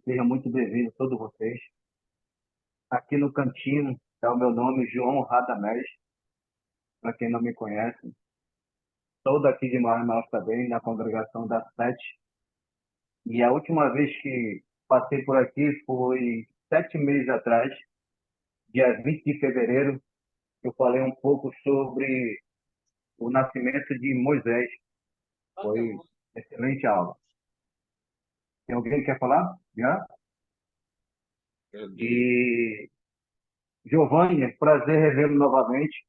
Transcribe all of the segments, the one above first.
Sejam muito bem-vindos todos vocês. Aqui no cantinho é o meu nome, João Radamés, para quem não me conhece. Sou daqui de Manaus também, na congregação da Sete. E a última vez que passei por aqui foi 7 meses atrás, dia 20 de fevereiro. Eu falei um pouco sobre o nascimento de Moisés. Foi excelente aula. Tem alguém que quer falar? Já? E Giovanni, prazer revê-lo novamente.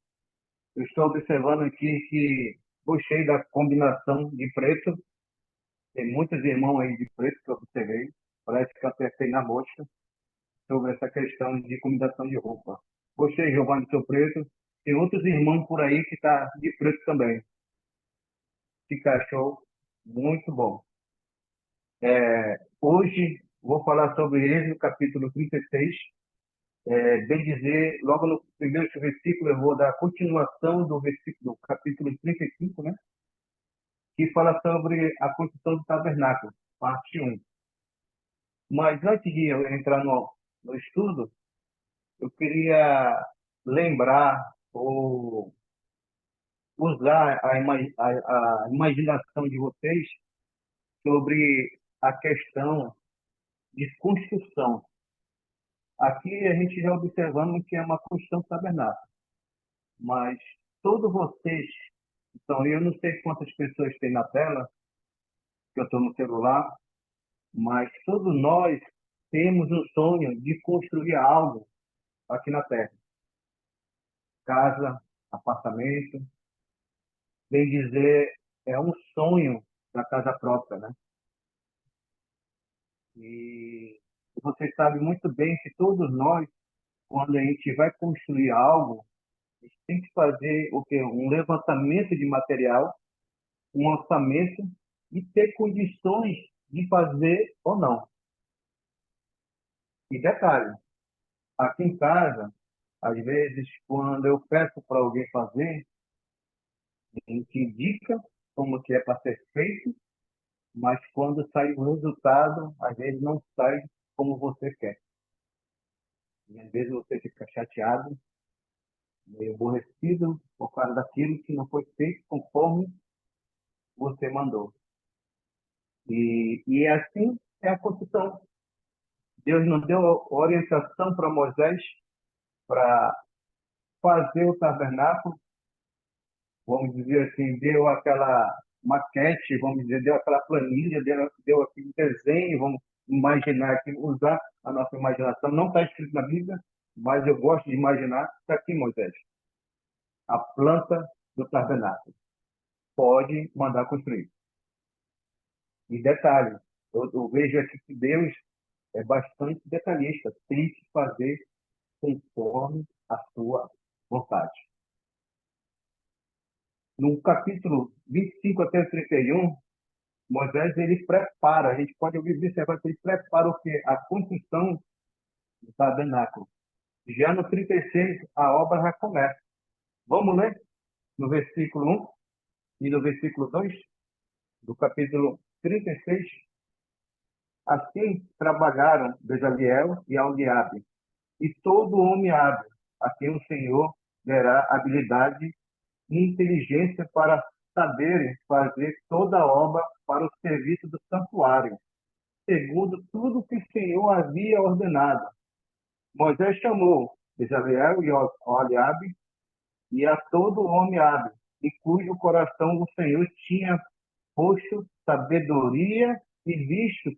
Eu estou observando aqui que gostei da combinação de preto. Tem muitos irmãos aí de preto que eu observei. Parece que eu acertei na mosca sobre essa questão de combinação de roupa. Gostei, Giovanni, do seu preto. Tem outros irmãos por aí que tá de preto também. Fica show. Muito bom. Hoje vou falar sobre Êxodo, capítulo 36. Bem dizer, logo no primeiro versículo, eu vou dar a continuação do versículo, do capítulo 35, né? Que fala sobre a construção do tabernáculo, parte 1. Mas antes de eu entrar no estudo, eu queria lembrar ou usar a imaginação de vocês sobre a questão de construção. Aqui a gente já observando que é uma construção do tabernáculo, mas todos vocês, então eu não sei quantas pessoas tem na tela, que eu estou no celular, mas todos nós temos um sonho de construir algo aqui na Terra. Casa, apartamento, bem dizer, é um sonho da casa própria, né? E você sabe muito bem que todos nós, quando a gente vai construir algo, a gente tem que fazer o quê? Um levantamento de material, um orçamento e ter condições de fazer ou não. E detalhe, aqui em casa, às vezes, quando eu peço para alguém fazer, a gente indica como que é para ser feito, mas quando sai o resultado, às vezes não sai como você quer. E às vezes você fica chateado, meio aborrecido por causa daquilo que não foi feito conforme você mandou. E assim é a construção. Deus não deu orientação para Moisés para fazer o tabernáculo, vamos dizer assim, deu aquela maquete, vamos dizer, deu aquela planilha, deu aquele desenho, vamos imaginar aqui, usar a nossa imaginação. Não está escrito na Bíblia, mas eu gosto de imaginar. Está aqui, Moisés, a planta do tabernáculo. Pode mandar construir. E detalhe, eu vejo aqui que Deus é bastante detalhista, tem que fazer conforme a sua vontade. No capítulo 25 até 31, Moisés ele prepara, a gente pode observar que ele prepara o quê? A construção do tabernáculo. Já no 36, a obra já começa. Vamos ler no versículo 1 e no versículo 2 do capítulo 36. Assim trabalharam Bezaliel e Aholiabe, e todo homem hábil, a quem o Senhor dará habilidade e inteligência para saberem fazer toda a obra para o serviço do santuário, segundo tudo que o Senhor havia ordenado. Moisés chamou Bezaliel e Aholiabe e a todo homem hábil, em cujo coração o Senhor tinha posto sabedoria e visto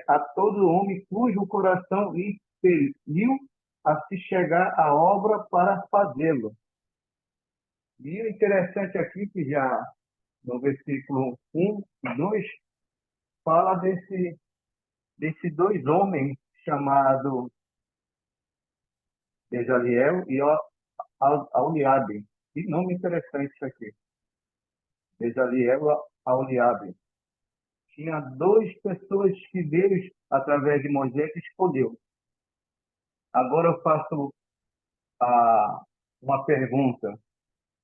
a todo homem cujo coração impeliu a se chegar à obra para fazê-lo. E o interessante aqui que já no versículo 1 e 2 fala desses dois homens chamados Bezaliel e Aholiabe. Que nome interessante isso aqui. Bezaliel e Aholiabe. Tinha duas pessoas que Deus, através de Moisés, escolheu. Agora eu faço uma pergunta,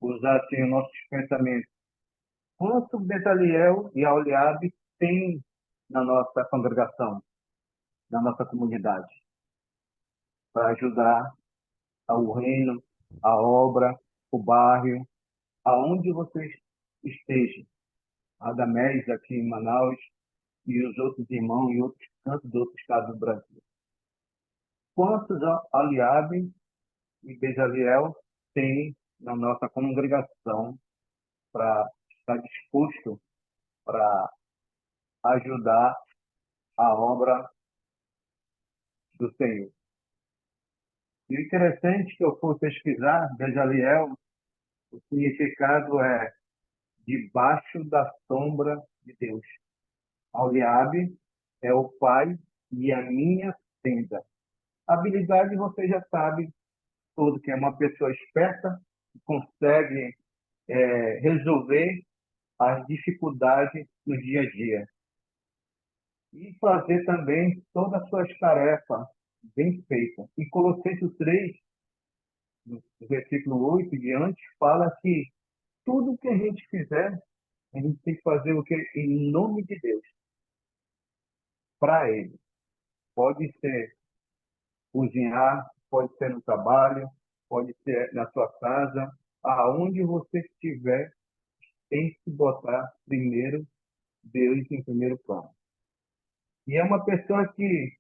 usar assim os nossos pensamentos. Quanto Bezaliel e Aholiabe tem na nossa congregação? na nossa comunidade, para ajudar ao reino, a obra, o bairro, aonde vocês estejam. A Adamés aqui em Manaus e os outros irmãos em outros cantos do outro estado do Brasil. Quantos Aliabe e Bezaliel tem na nossa congregação para estar disposto para ajudar a obra do Senhor? E o interessante que eu fui pesquisar, Bezaliel, o significado é debaixo da sombra de Deus. Aliabe é o pai e a minha tenda. Habilidade você já sabe tudo, que é uma pessoa esperta, que consegue resolver as dificuldades no dia a dia. E fazer também todas as suas tarefas bem feitas. E Colossenses 3, no versículo 8 e diante, fala que tudo que a gente fizer, a gente tem que fazer o que? Em nome de Deus, para Ele. Pode ser cozinhar, pode ser no trabalho, pode ser na sua casa, aonde você estiver, tem que botar primeiro Deus em primeiro plano. E é uma pessoa que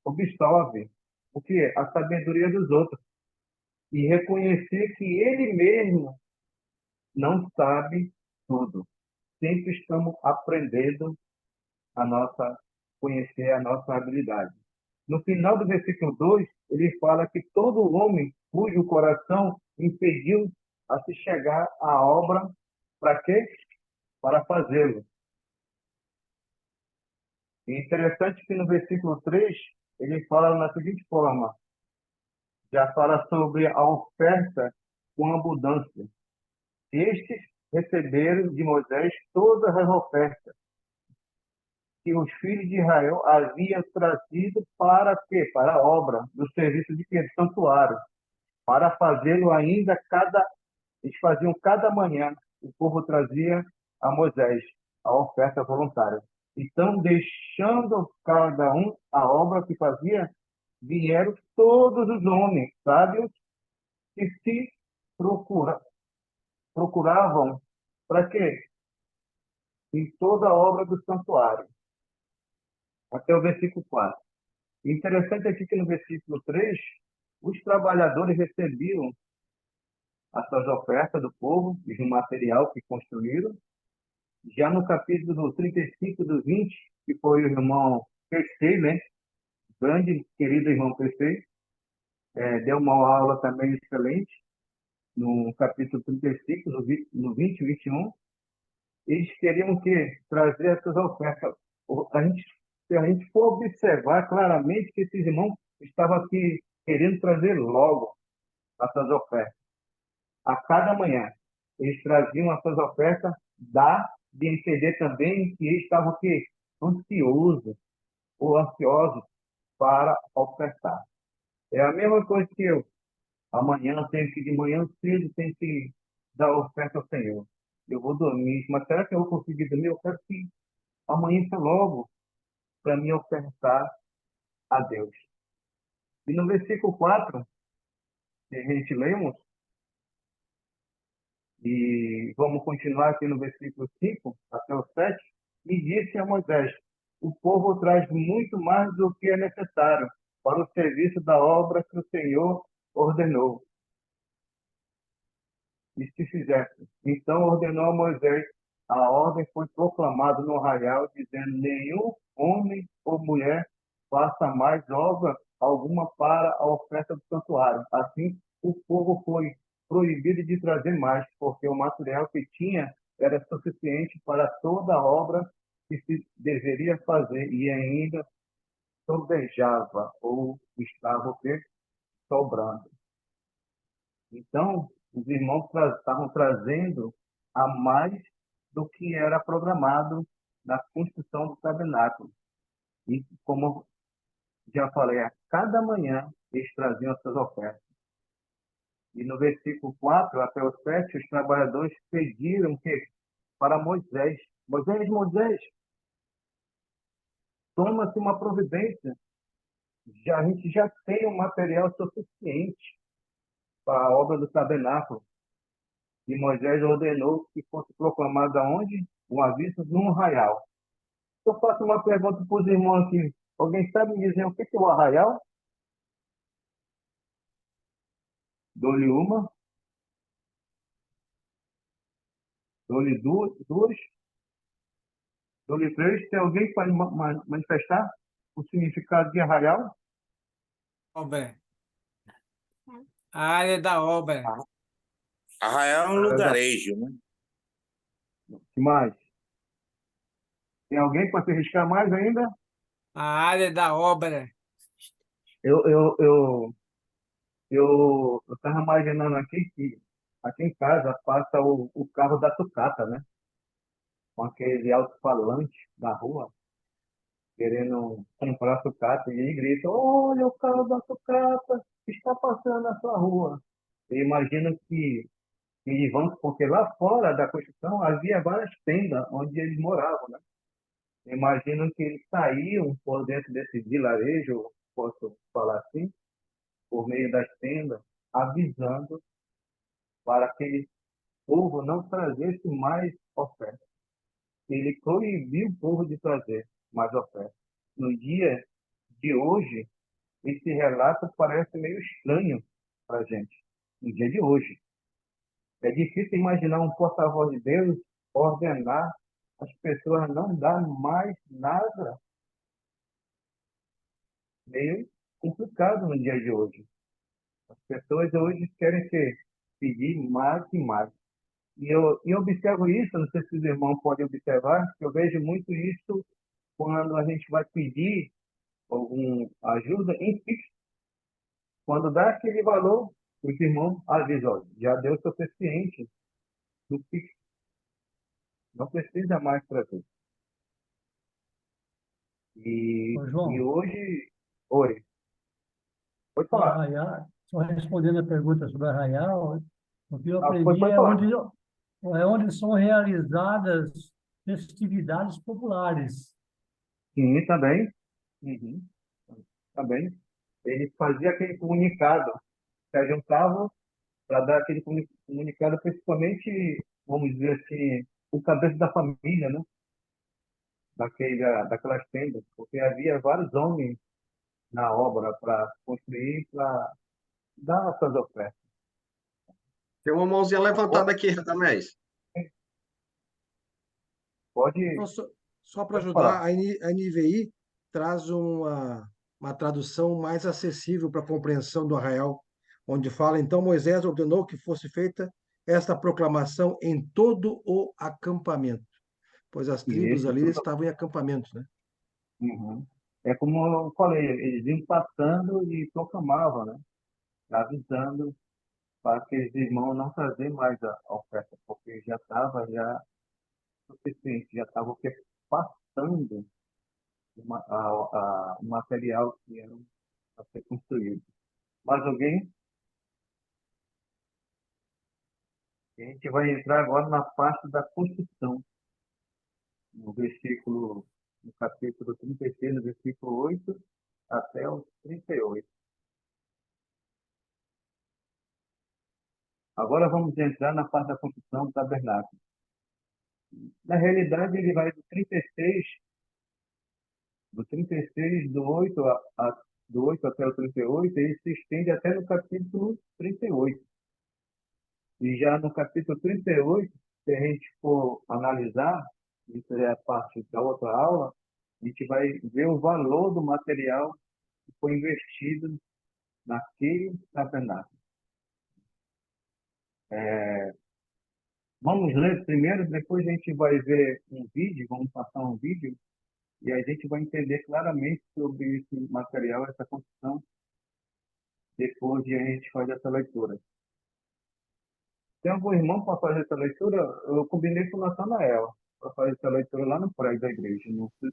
absorve o que é a sabedoria dos outros e reconhecer que ele mesmo não sabe tudo. Sempre estamos aprendendo a nossa conhecer a nossa habilidade. No final do versículo 2, ele fala que todo homem cujo coração impediu a se chegar à obra, para quê? Para fazê-lo. E interessante que no versículo 3, ele fala na seguinte forma, já fala sobre a oferta com abundância. Estes receberam de Moisés todas as ofertas que os filhos de Israel haviam trazido para quê? Para a obra do serviço de quê? Do santuário. Para fazê-lo ainda eles faziam cada manhã, o povo trazia a Moisés a oferta voluntária. Então, deixando cada um a obra que fazia, vieram todos os homens sábios que se procuravam para quê? Em toda a obra do santuário. Até o versículo 4. Interessante aqui que no versículo 3, os trabalhadores recebiam as suas ofertas do povo e do material que construíram. Já no capítulo 35 do 20, que foi o irmão PC, né? Grande, querido irmão PC, deu uma aula também excelente, no capítulo 35, no 20 e 21, eles queriam o quê? Trazer essas ofertas. A gente, se a gente for observar claramente que esses irmãos estavam aqui querendo trazer logo essas ofertas. A cada manhã, eles traziam essas ofertas, dá de entender também que eles estavam o quê? Ansiosos ou ansiosos para ofertar. É a mesma coisa que eu. Amanhã eu tenho que, de manhã cedo, tenho que dar oferta ao Senhor. Eu vou dormir, mas será que eu vou conseguir dormir? Eu quero que amanheça logo para me ofertar a Deus. E no versículo 4, que a gente lemos, e vamos continuar aqui no versículo 5 até o 7, e disse a Moisés, o povo traz muito mais do que é necessário para o serviço da obra que o Senhor ordenou. E se fizesse. Então ordenou a Moisés, a ordem foi proclamada no arraial, dizendo, nenhum homem ou mulher faça mais obra alguma para a oferta do santuário. Assim, o povo foi proibido de trazer mais, porque o material que tinha era suficiente para toda a obra que se deveria fazer e ainda sobejava ou estava o quê? Sobrando. Então, os irmãos estavam trazendo a mais do que era programado na construção do tabernáculo. E, como já falei, a cada manhã eles traziam as suas ofertas. E no versículo 4 até o 7, os trabalhadores pediram que para Moisés, Moisés, toma-se uma providência a gente já tem um material suficiente para a obra do tabernáculo. E Moisés ordenou que fosse proclamado aonde? Um aviso num arraial. Eu faço uma pergunta para os irmãos aqui. Alguém sabe me dizer o que é o arraial? Dou-lhe uma, dou-lhe duas, dou-lhe três. Tem alguém para manifestar o significado de arraial? Obra. A área da obra. Arraial é um lugarejo, né? Que mais? Tem alguém para se arriscar mais ainda? A área da obra. Eu estava imaginando aqui que aqui em casa passa o carro da sucata, né? Com aquele alto-falante da rua, querendo comprar sucata, e ele grita: Olha o carro da sucata está passando na sua rua. Eu imagino que eles vão, porque lá fora da construção havia várias tendas onde eles moravam, né? Eu imagino que eles saíam por dentro desse vilarejo, posso falar assim, por meio das tendas, avisando para aquele povo não trazesse mais oferta. Ele proibiu o povo de trazer mais oferta. No dia de hoje, esse relato parece meio estranho para a gente. No dia de hoje. É difícil imaginar um porta-voz de Deus ordenar as pessoas não dar mais nada. Meio complicado no dia de hoje. As pessoas hoje querem pedir mais e mais. E eu observo isso, não sei se os irmãos podem observar, que eu vejo muito isso quando a gente vai pedir alguma ajuda em Pix. Quando dá aquele valor, os irmãos avisam: olha, já deu o suficiente do Pix, não precisa mais trazer. Ô, E João, hoje, oi, pode o falar. Arraial, só respondendo a pergunta sobre o Arraial, o que eu aprendi Pode falar. é onde são realizadas festividades populares. Sim, também. Uhum, também. Ele fazia aquele comunicado, se juntavam para dar aquele comunicado, principalmente, vamos dizer assim, o cabeça da família, né? Daquelas tendas, porque havia vários homens na obra para construir, para dar essas ofertas. Tem uma mãozinha levantada aqui, Radamés. Pode, Então, só para pode ajudar, falar. a NVI traz uma tradução mais acessível para a compreensão do arraial, onde fala, então Moisés ordenou que fosse feita esta proclamação em todo o acampamento, pois as E tribos esse, ali tudo, estavam em acampamentos, né? uhum. É como eu falei, eles iam passando e proclamavam, né? Avisando para aqueles irmãos não trazer mais a oferta, porque já estava já suficiente, já estava passando o material que era para ser construído. Mais alguém? A gente vai entrar agora na parte da construção, no versículo, no capítulo 36, no versículo 8 até o 38. Agora vamos entrar na parte da construção do tabernáculo. Na realidade, ele vai do 8 do 8 até o 38, ele se estende até no capítulo 38. E já no capítulo 38, se a gente for analisar, isso é a parte da outra aula, a gente vai ver o valor do material que foi investido naquele tabernáculo. Vamos ler primeiro, depois a gente vai ver um vídeo, vamos passar um vídeo, e a gente vai entender claramente sobre esse material, essa construção, depois de a gente fazer essa leitura. Tem algum irmão para fazer essa leitura? Eu combinei com o Natanael para fazer essa leitura lá no prédio da igreja,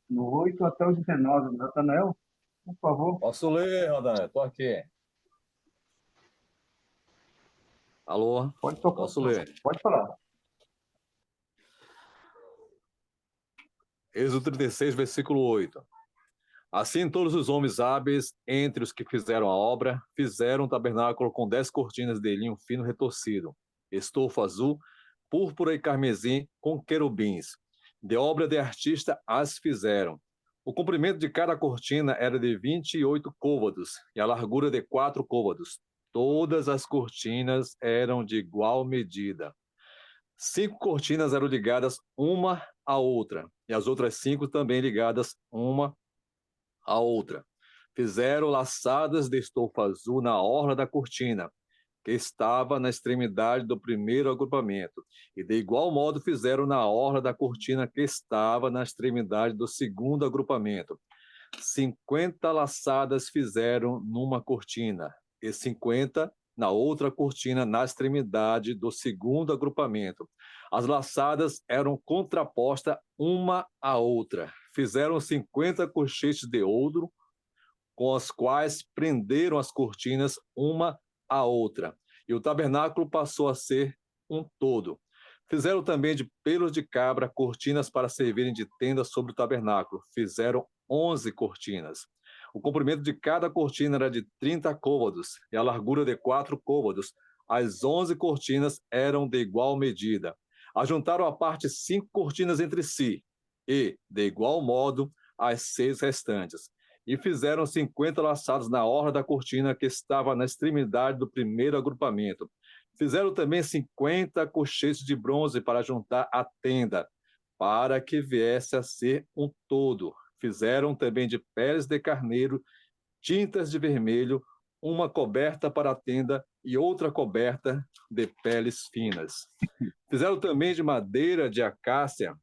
no 8 até o 19. Natanael, por favor. Posso ler, Rodan? Estou aqui. Alô? Pode tocar. Posso ler? Pode falar. Êxodo 36, versículo 8. Assim, todos os homens hábeis, entre os que fizeram a obra, fizeram um tabernáculo com 10 cortinas de linho fino retorcido, estofo azul, púrpura e carmesim, com querubins. De obra de artista as fizeram. O comprimento de cada cortina era de 28 côvados e a largura de 4 côvados. Todas as cortinas eram de igual medida. 5 cortinas eram ligadas uma à outra, e as outras 5 também ligadas uma à outra. Fizeram laçadas de estofa azul na orla da cortina, que estava na extremidade do primeiro agrupamento, e de igual modo fizeram na orla da cortina que estava na extremidade do segundo agrupamento. 50 laçadas fizeram numa cortina, e 50 na outra cortina na extremidade do segundo agrupamento. As laçadas eram contrapostas uma à outra. Fizeram 50 colchetes de ouro, com as quais prenderam as cortinas uma à outra. E o tabernáculo passou a ser um todo. Fizeram também de pelos de cabra cortinas para servirem de tenda sobre o tabernáculo. Fizeram 11 cortinas. O comprimento de cada cortina era de 30 côvados e a largura de 4 côvados. As 11 cortinas eram de igual medida. Ajuntaram à parte 5 cortinas entre si e, de igual modo, as 6 restantes. E fizeram 50 laçados na orla da cortina que estava na extremidade do primeiro agrupamento. Fizeram também 50 colchetes de bronze para juntar a tenda, para que viesse a ser um todo. Fizeram também de peles de carneiro, tintas de vermelho, uma coberta para a tenda e outra coberta de peles finas. Fizeram também de madeira de acácia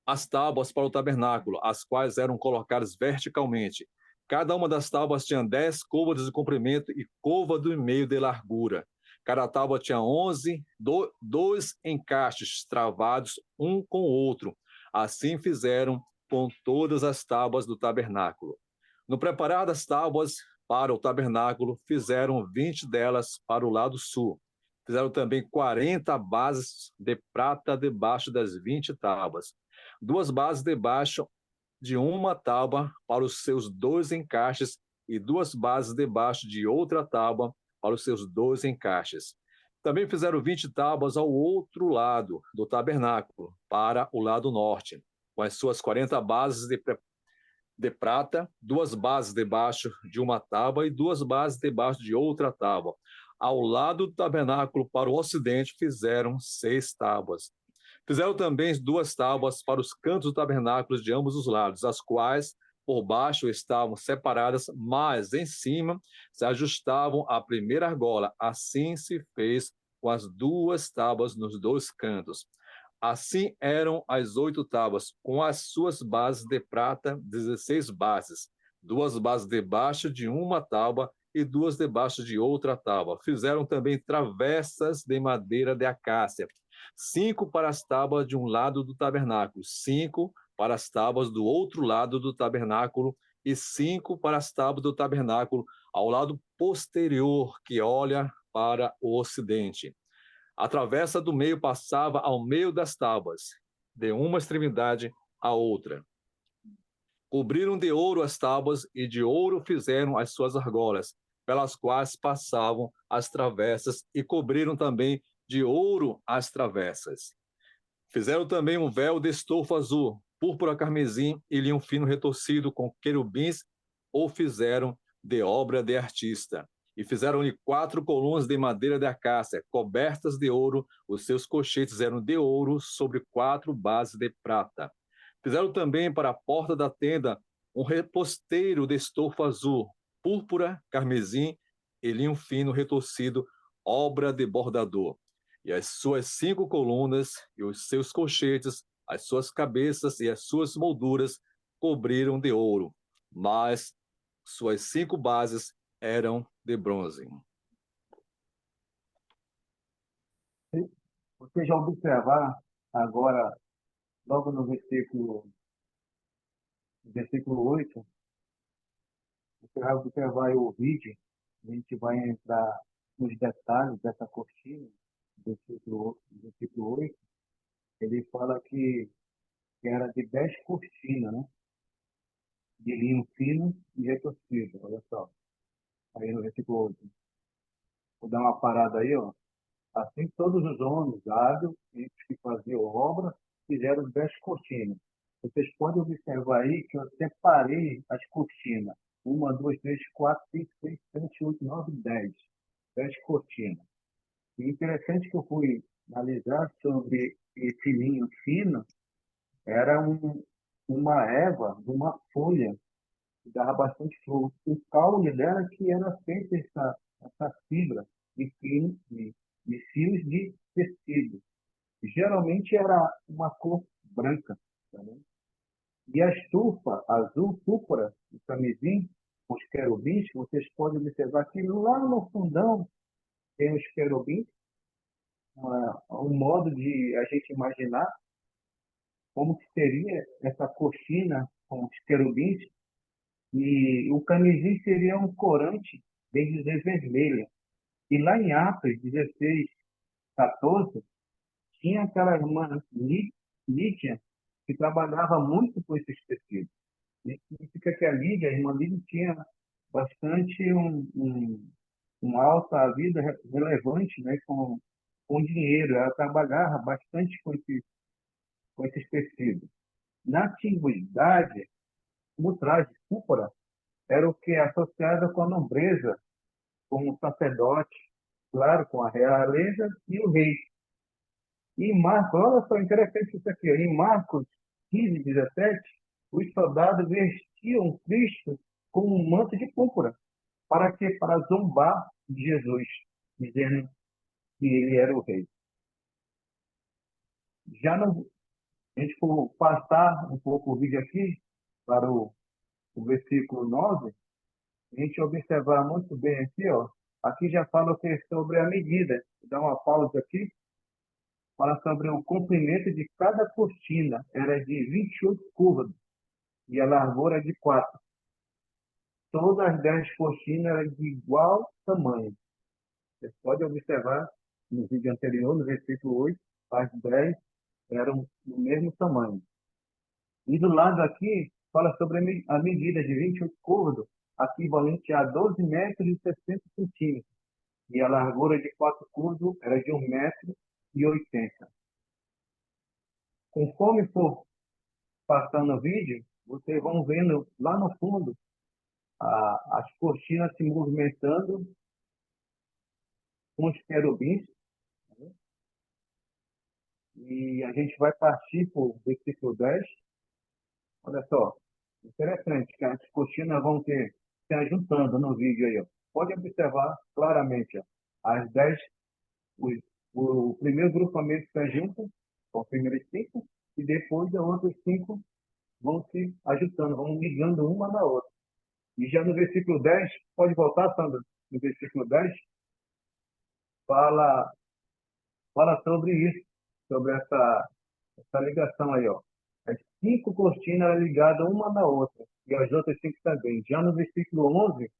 as tábuas para o tabernáculo, as quais eram colocadas verticalmente. Cada uma das tábuas tinha 10 côvados de comprimento e côvado e meio de largura. Cada tábua tinha 11, dois encaixes travados um com o outro. Assim fizeram com todas as tábuas do tabernáculo. No preparar das tábuas para o tabernáculo, fizeram 20 delas para o lado sul. Fizeram também 40 bases de prata debaixo das 20 tábuas. 2 bases debaixo de uma tábua para os seus 2 encaixes e 2 bases debaixo de outra tábua para os seus 2 encaixes. Também fizeram 20 tábuas ao outro lado do tabernáculo, para o lado norte, com as suas 40 bases de prata, 2 bases debaixo de uma tábua e 2 bases debaixo de outra tábua. Ao lado do tabernáculo, para o ocidente, fizeram 6 tábuas. Fizeram também 2 tábuas para os cantos do tabernáculo de ambos os lados, as quais por baixo estavam separadas, mas em cima se ajustavam à primeira argola. Assim se fez com as 2 tábuas nos 2 cantos. Assim eram as 8 tábuas, com as suas bases de prata, 16 bases, 2 bases debaixo de uma tábua e 2 debaixo de outra tábua. Fizeram também travessas de madeira de acácia, 5 para as tábuas de um lado do tabernáculo, 5 para as tábuas do outro lado do tabernáculo e 5 para as tábuas do tabernáculo ao lado posterior, que olha para o ocidente. A travessa do meio passava ao meio das tábuas, de uma extremidade à outra. Cobriram de ouro as tábuas e de ouro fizeram as suas argolas, pelas quais passavam as travessas, e cobriram também de ouro as travessas. Fizeram também um véu de estofo azul, púrpura carmesim e linho fino retorcido com querubins, ou fizeram de obra de artista. E fizeram-lhe 4 colunas de madeira de acácia, cobertas de ouro, os seus cochetes eram de ouro, sobre 4 bases de prata. Fizeram também para a porta da tenda um reposteiro de estofo azul, púrpura, carmesim e linho fino retorcido, obra de bordador. E as suas 5 colunas e os seus colchetes, as suas cabeças e as suas molduras cobriram de ouro, mas suas 5 bases eram de bronze. Você já observar agora, logo no versículo 8, você vai observar aí o vídeo, a gente vai entrar nos detalhes dessa cortina, versículo 8, ele fala que era de 10 cortinas, né? de linho fino e retorcido. Olha só. Aí no versículo 8. Vou dar uma parada aí, ó. Assim, todos os homens hábeis e os que faziam obra fizeram 10 cortinas. Vocês podem observar aí que eu separei as cortinas. Uma, duas, três, quatro, cinco, seis, sete, oito, nove, 10. 10 cortinas. E interessante que eu fui analisar sobre esse linho fino, era uma erva de uma folha que dava bastante flor. O caule dela que era feita essa fibra de fios de tecido. Geralmente era uma cor branca. Tá vendo? E a estufa azul púrpura, o camisim, os querubins, vocês podem observar que lá no fundão tem os querubins, um modo de a gente imaginar como que seria essa cortina com os querubins, e o camisim seria um corante, bem dizer, vermelho. E lá em Atos 16, 14, tinha aquela irmã Lídia, que trabalhava muito com esses tecidos. Isso significa que a Lídia, a irmã Lídia, tinha bastante uma alta vida relevante, né, com dinheiro. Ela trabalhava bastante com esses tecidos. Na antiguidade, o traje púrpura era o que é associado com a nobreza, com o sacerdote, claro, com a realeza e o rei. E em Marcos, olha só, interessante isso aqui, em Marcos 15, 17, os soldados vestiam Cristo com um manto de púrpura. Para quê? Para zombar de Jesus, dizendo que ele era o rei. Já não, a gente for passar um pouco o vídeo aqui, para o versículo 9, a gente observar muito bem aqui, ó. Aqui já fala o que é sobre a medida. Vou dar uma pausa aqui. Fala sobre o comprimento de cada cortina. Era de 28 côvados e a largura de 4. Todas as 10 cortinas eram de igual tamanho. Você pode observar no vídeo anterior, no versículo 8, as 10 eram do mesmo tamanho. E do lado aqui, fala sobre a medida de 28 côvados, equivalente a 12 metros e 60 centímetros. E a largura de 4 côvados era de 1 metro e 80. Conforme for passando o vídeo, vocês vão vendo lá no fundo as cortinas se movimentando com os querubins. E a gente vai partir para o versículo 10. Olha só, interessante que as cortinas vão se ajuntando no vídeo aí. Ó. Pode observar claramente. Ó. As 10, o primeiro grupamento se junta, com os primeiros 5, e depois os outros 5 vão se ajustando, vão ligando uma na outra. E já no versículo 10, pode voltar, Sandra? No versículo 10, fala sobre isso, sobre essa ligação aí, ó. As 5 cortinas eram ligadas uma na outra, e as outras 5 também. Já no versículo 11,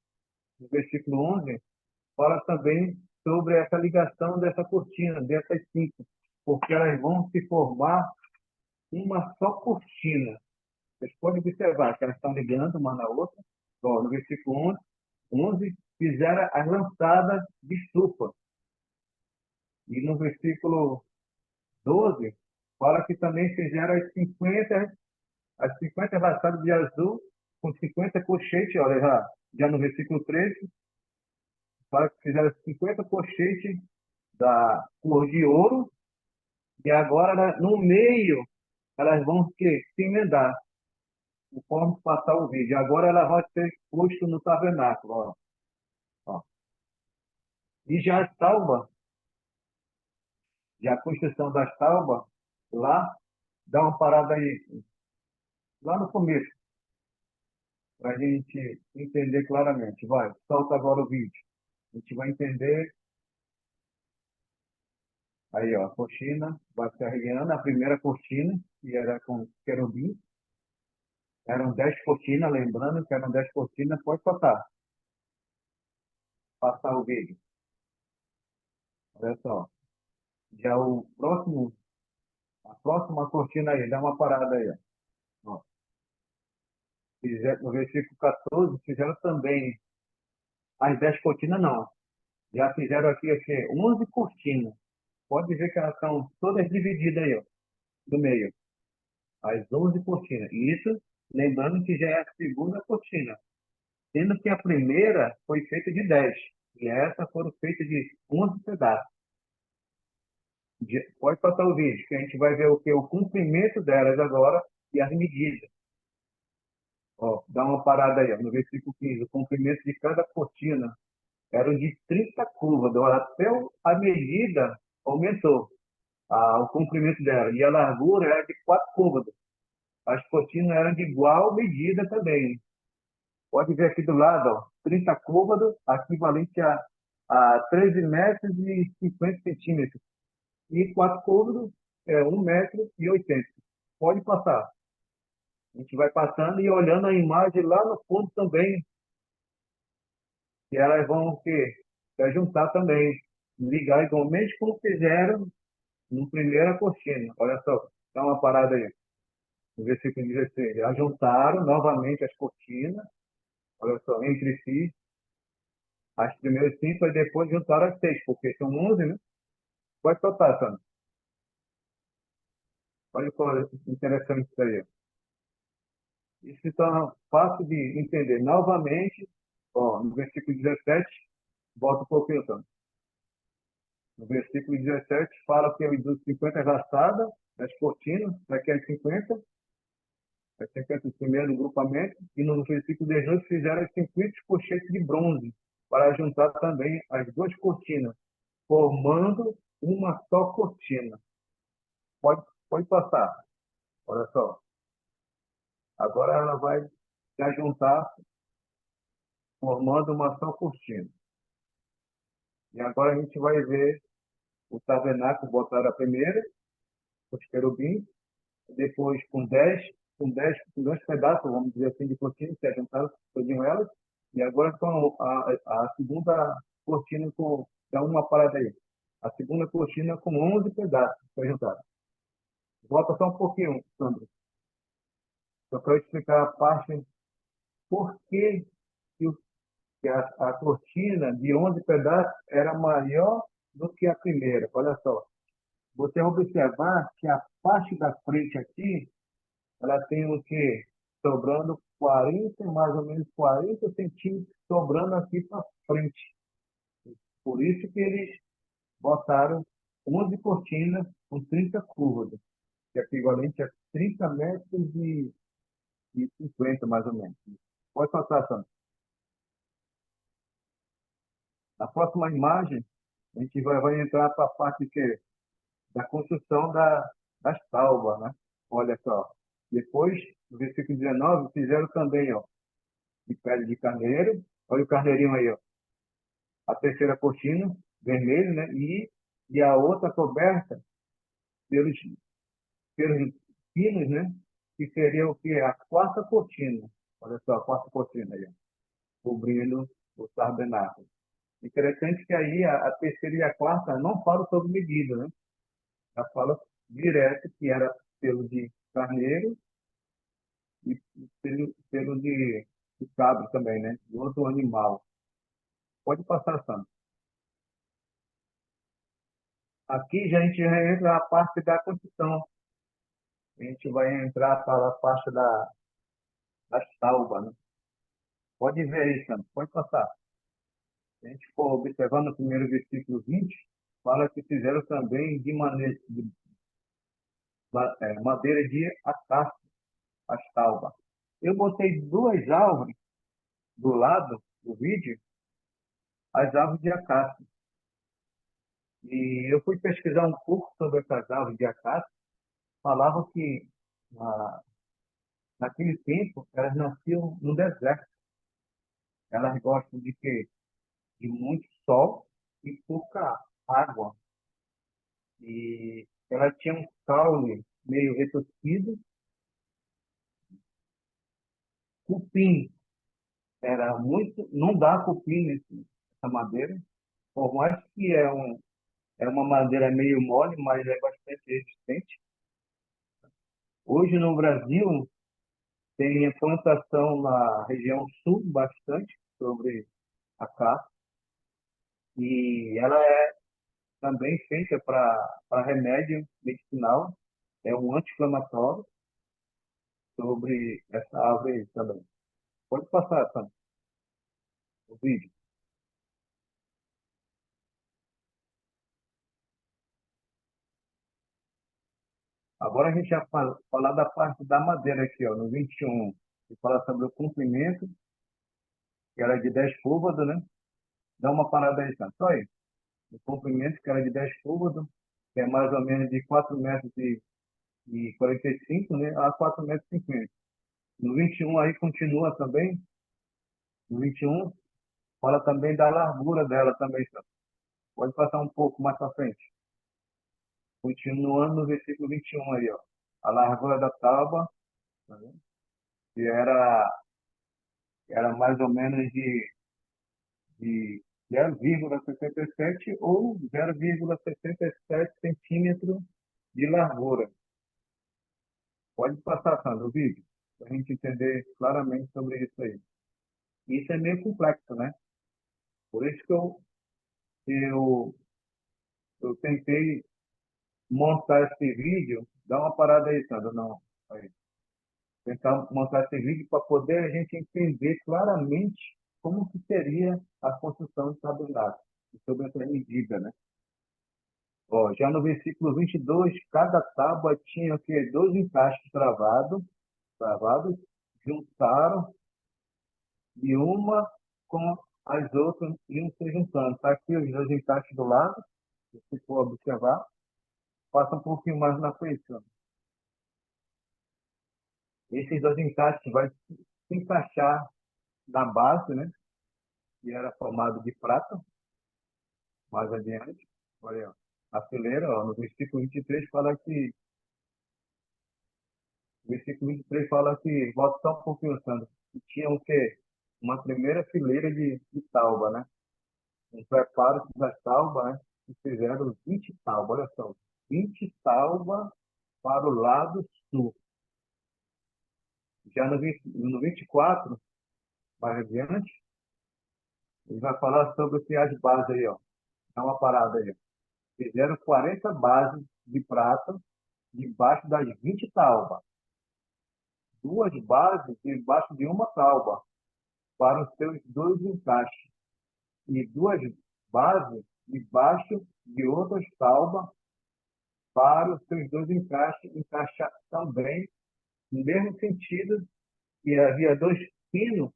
fala também sobre essa ligação dessa cortina, dessas 5, porque elas vão se formar uma só cortina. Vocês podem observar que elas estão ligando uma na outra. Ó, no versículo 11, fizeram as lançadas de estufa. E no versículo 12, fala que também fizeram as 50 laçadas de azul com 50 colchetes. Olha, já no versículo 13, fala que fizeram 50 colchetes da cor de ouro. E agora, no meio, elas vão se emendar, conforme passar o vídeo. Agora ela vai ser posto no tabernáculo. Ó. Ó. E já as taubas, já a construção das taubas, lá, dá uma parada aí, lá no começo, para a gente entender claramente. Vai, solta agora o vídeo. A gente vai entender. Aí, ó, a cortina vai se arreando. A primeira cortina, que era com querubim, eram 10 cortinas, lembrando que eram 10 cortinas, pode passar o vídeo. Olha só. Já a próxima cortina aí, dá uma parada aí, ó. no versículo 14, fizeram também as 10 cortinas, não. Já fizeram aqui, 11 cortinas. Pode ver que elas estão todas divididas aí, ó, no meio. As 11 cortinas. E isso, lembrando que já é a segunda cortina. Sendo que a primeira foi feita de 10. E essa foram feitas de 11 pedaços. Pode passar o vídeo, que a gente vai ver o comprimento delas agora e as medidas. Ó, dá uma parada aí, ó, no versículo 15. O comprimento de cada cortina era de 30 côvados. Até a medida aumentou, o comprimento dela. E a largura era de 4 côvados. As cortinas eram de igual medida também. Pode ver aqui do lado, ó, 30 côvados, equivalente a 13 metros e 50 centímetros. E 4 côvados é 1 metro e 80. Pode passar. A gente vai passando e olhando a imagem lá no fundo também, que elas vão se juntar também, ligar igualmente como fizeram no primeira cortina. Olha só, dá uma parada aí. No versículo 16. Ajuntaram novamente as cortinas, olha só, entre si, as primeiras 5, e depois juntaram as 6, porque são 11, né? Pode soltar, Sandro. Olha que interessante isso aí. Isso está fácil de entender. Novamente, ó, no versículo 17, volta um pouquinho, Sandro. No versículo 17, fala que dos 50 laçadas, das cortinas, daqueles 50, as 50 primeiro do grupamento, e no versículo 18 fizeram as 50 colchetes de bronze, para juntar também as duas cortinas, formando uma só cortina. Pode passar. Olha só. Agora ela vai se ajuntar, formando uma só cortina. E agora a gente vai ver o tabernáculo botar a primeira, os querubins, depois com 10 pedaços, vamos dizer assim, de cortina, se ajuntaram todas elas, e agora com a segunda cortina dá uma parada aí. A segunda cortina com 11 pedaços se ajuntaram. Volta só um pouquinho, Sandro. Eu quero explicar a parte por que a cortina de 11 pedaços era maior do que a primeira. Olha só. Você vai observar que a parte da frente aqui, ela tem o quê? Sobrando 40, mais ou menos 40 centímetros, sobrando aqui para frente. Por isso que eles botaram 11 cortinas com 30 côvados, que é equivalente a 30 metros e 50, mais ou menos. Pode passar, Sandro. Na próxima imagem, a gente vai entrar para a parte da construção das taubas, né? Olha só. Depois, no versículo 19, fizeram também, ó, de pele de carneiro. Olha o carneirinho aí, ó. A terceira cortina, vermelho, né? E a outra coberta pelos pinos, né? Que seria o quê? A quarta cortina. Olha só, a quarta cortina aí, ó, cobrindo o tabernáculo. Interessante que aí a terceira e a quarta não falam sobre medida, né? Já fala direto que era pelo de carneiro e pelo de cabra também, né? De outro animal. Pode passar, Sandro. Aqui já a gente já entra a parte da construção. A gente vai entrar para a parte das taubas, né? Pode ver aí, Sandro. Pode passar. Se a gente for observando no primeiro versículo 20, fala que fizeram também de madeira de acácia, as taubas. Eu botei duas árvores do lado do vídeo, as árvores de acácia. E eu fui pesquisar um pouco sobre essas árvores de acácia. Falavam que, naquele tempo, elas nasciam no deserto. Elas gostam de quê? De muito sol e pouca água. E elas tinham um caule meio retorcido. Cupim era muito... Não dá cupim nessa madeira. Por mais que é uma madeira meio mole, mas é bastante resistente. Hoje no Brasil, Tem plantação na região sul, bastante, sobre a caça, e ela é também feita para remédio medicinal, é um anti-inflamatório sobre essa árvore aí também. Pode passar, Sam, o vídeo. Agora a gente já falar da parte da madeira aqui, ó, no 21. Que fala sobre o comprimento, que era de 10 côvados, né? Dá uma parada aí, Sam. Só aí. O comprimento, que era de 10 côvados, que é mais ou menos de 4 metros e 45, né? A 4 metros e 50. No 21 aí continua também. No 21 fala também da largura dela também, Sam. Pode passar um pouco mais para frente. Continuando no versículo 21 aí, ó. A largura da tábua, tá vendo? Que era mais ou menos de 0,67 ou 0,67 centímetros de largura. Pode passar, Sandro, o vídeo, para a gente entender claramente sobre isso aí. Isso é meio complexo, né? Por isso que eu, eu tentei montar esse vídeo. Dá uma parada aí, Sandro, não. Aí. Tentar montar esse vídeo para poder a gente entender claramente como que seria a construção do tabernáculo, sobre essa medida, né? Ó, já no versículo 22, cada tábua tinha o quê? 12 encaixes travados, juntaram e uma com as outras iam se juntando. Está aqui os dois encaixes do lado, se for observar, passa um pouquinho mais na frente. Ó. Esses dois encaixes vai se encaixar na base, né? Que era formado de prata, mais adiante. Olha, aí, ó. A fileira, ó, no versículo 23 fala que o versículo 23 fala que, volta só um pouquinho, Sandro, que tinha o quê? Uma primeira fileira de tauba, né? Um preparo das taubas, né? E fizeram 20 taubas, olha só, 20 taubas para o lado sul. Já no 24, mais adiante, ele vai falar sobre as bases aí, ó. Dá uma parada aí. Ó. Fizeram 40 bases de prata debaixo das 20 taubas. Duas bases debaixo de uma tauba para os seus dois encaixes. E duas bases debaixo de outras taubas para os seus dois encaixes, encaixar também no mesmo sentido que havia dois pinos,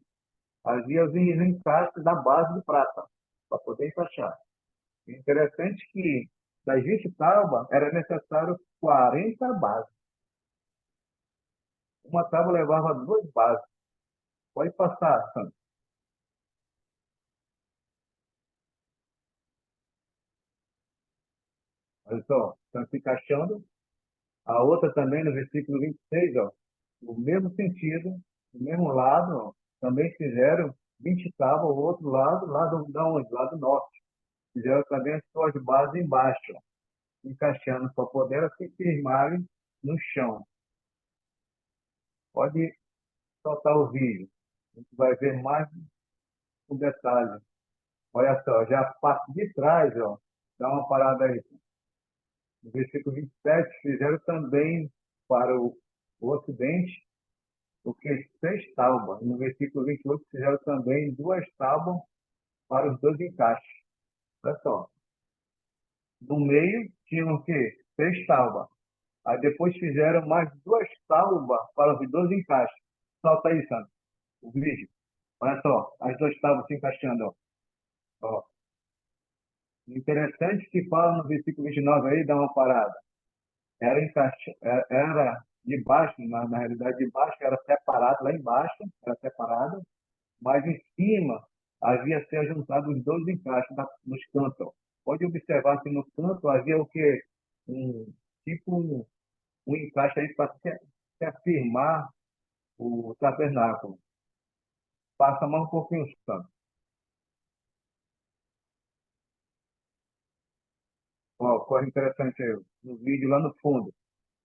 havia os encaixes da base de prata, para poder encaixar. Interessante que das 20 tábuas era necessário 40 bases. Uma tábua levava duas bases. Pode passar, Sandro. Olha só, estão se encaixando. A outra também, no versículo 26, ó, no mesmo sentido, no mesmo lado, ó, também fizeram 20 tábuas, o outro lado, lado da onde? Lado norte. Fizeram também as suas bases embaixo, ó, encaixando para poder elas se firmarem no chão. Pode soltar o vídeo. A gente vai ver mais um detalhe. Olha só, já a parte de trás, ó, dá uma parada aí. No versículo 27, fizeram também para o ocidente o que 6 tábuas. No versículo 28, fizeram também 2 tábuas para os dois encaixes. Olha só. No meio, tinham o quê? 6 tábuas. Aí depois fizeram mais 2 tábuas para os dois encaixes. Solta aí, Sandro, o vídeo. Olha só, as 2 tábuas se encaixando. Ó. Ó. Interessante que fala no versículo 29 aí, dá uma parada. Era de baixo, na realidade de baixo era separado, lá embaixo era separado, mas em cima havia se juntado os dois encaixes nos cantos. Ó. Pode observar que no canto havia o que? Tipo um encaixe aí para se afirmar o tabernáculo. Passa mais um pouquinho, Santo. Ó, coisa interessante aí, no vídeo lá no fundo.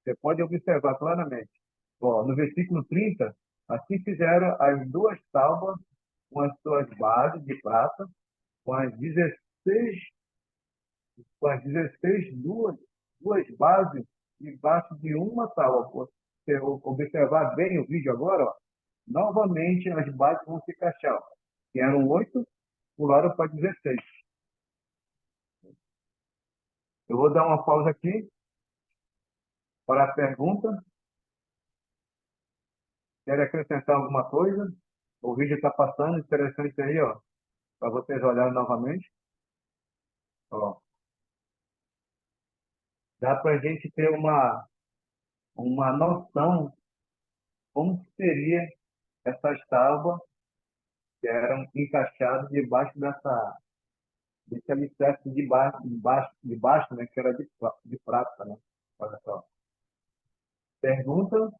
Você pode observar claramente. Ó, no versículo 30, Assim fizeram as duas tábuas com as suas bases de prata, com as 16, duas bases debaixo de uma tábua. Se eu observar bem o vídeo agora, ó, novamente as bases vão se encaixar. Que eram 8, pularam para 16. Eu vou dar uma pausa aqui para a pergunta. Quer acrescentar alguma coisa? O vídeo está passando, interessante aí, ó, para vocês olharem novamente. Ó, dá para a gente ter uma noção como seria essas tábuas que eram encaixadas debaixo desse alicerce de baixo, né, que era de prata, né? Olha só. Pergunta,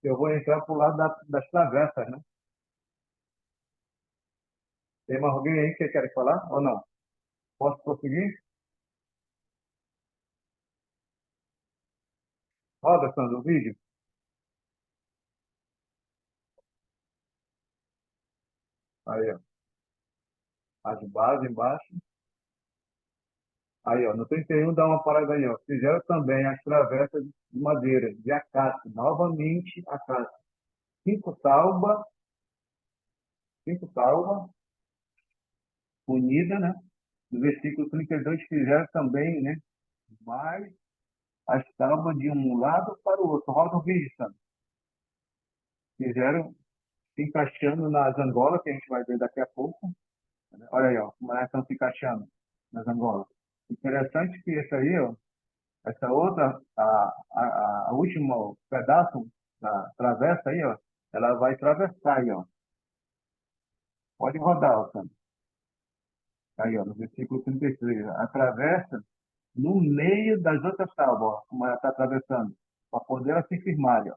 eu vou entrar para o lado das travessas, né? Tem mais alguém aí que quer falar ou não? Posso prosseguir? Roda, Sandro, o vídeo. Aí, ó. As bases embaixo. Aí, ó, no 31 dá uma parada aí, ó. Fizeram também as travessas de madeira, de acácia. Novamente, acácia. 5 tábuas, unidas, né? No versículo 32 fizeram também, né? Mais as tábuas de um lado para o outro. Roda o vídeo, Sandro. Fizeram se encaixando nas angolas, que a gente vai ver daqui a pouco. Olha aí, ó, como elas estão se encaixando nas angolas. Interessante que essa aí, ó, essa outra, a última pedaço da travessa aí, ó, ela vai atravessar aí, ó. Pode rodar, ó, Sandro. Aí, ó, no versículo 33. Atravessa no meio das outras tábuas, ó, como ela está atravessando, para poder ela se firmar, ó.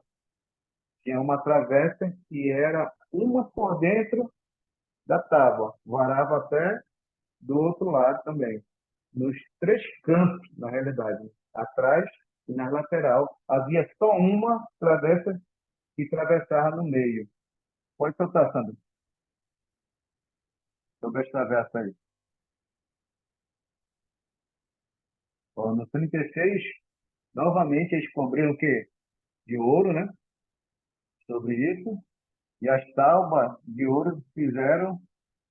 Tinha uma travessa que era uma por dentro da tábua, varava até do outro lado também. Nos 3 cantos, na realidade, atrás e na lateral, havia só uma travessa que atravessava no meio. Pode soltar, Sandro, sobre as travessas aí. Ó, no 36, novamente eles cobriram o quê? De ouro, né? Sobre isso. E as tábuas de ouro fizeram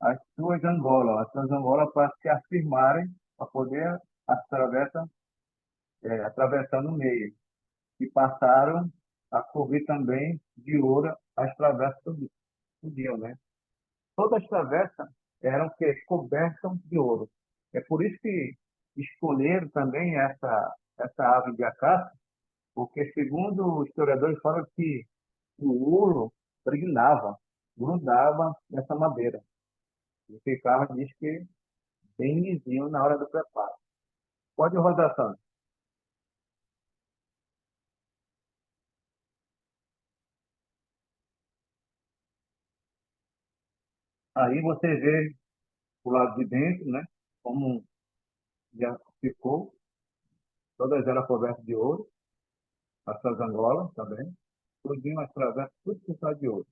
as suas angolas para se afirmarem, para poder atravessar no meio. E passaram a cobrir também de ouro as travessas do dia, né? Todas as travessas eram cobertas de ouro. É por isso que escolheram também essa ave de acácia, porque, segundo os historiadores, falam que o ouro brilhava, grudava nessa madeira. E ficava, diz que, bem lisinho na hora do preparo. Pode rodar, Sandro. Aí você vê o lado de dentro, né? Como já ficou, todas elas cobertas de ouro, as suas angolas também, tudinho as travessas, tudo pintado de ouro.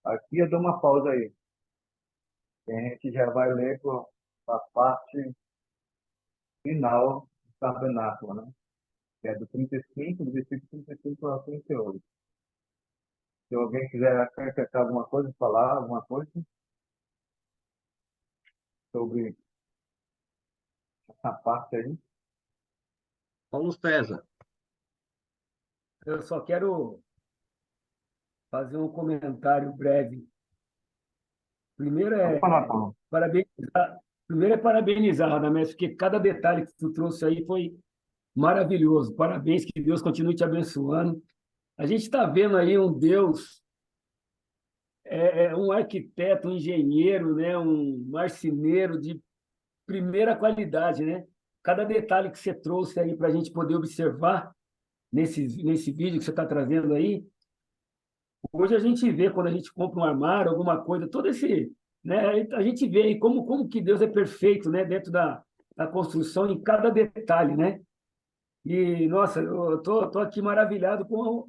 Aqui eu dou uma pausa aí, que a gente já vai ler a parte final do tabernáculo, né? Que é do 35, do versículo 35 ao 38. Se alguém quiser acrescentar alguma coisa, falar alguma coisa sobre essa parte aí. Paulo César. Eu só quero fazer um comentário breve. Primeiro Pode é falar, Paulo. parabenizar, Radamés, porque cada detalhe que tu trouxe aí foi maravilhoso. Parabéns, que Deus continue te abençoando. A gente está vendo aí um Deus, um arquiteto, um engenheiro, né? Um marceneiro de primeira qualidade, né? Cada detalhe que você trouxe aí para a gente poder observar nesse vídeo que você está trazendo aí. Hoje a gente vê, quando a gente compra um armário, alguma coisa, todo esse, né, a gente vê aí como que Deus é perfeito, né, dentro da construção, em cada detalhe, né? E, nossa, eu tô aqui maravilhado com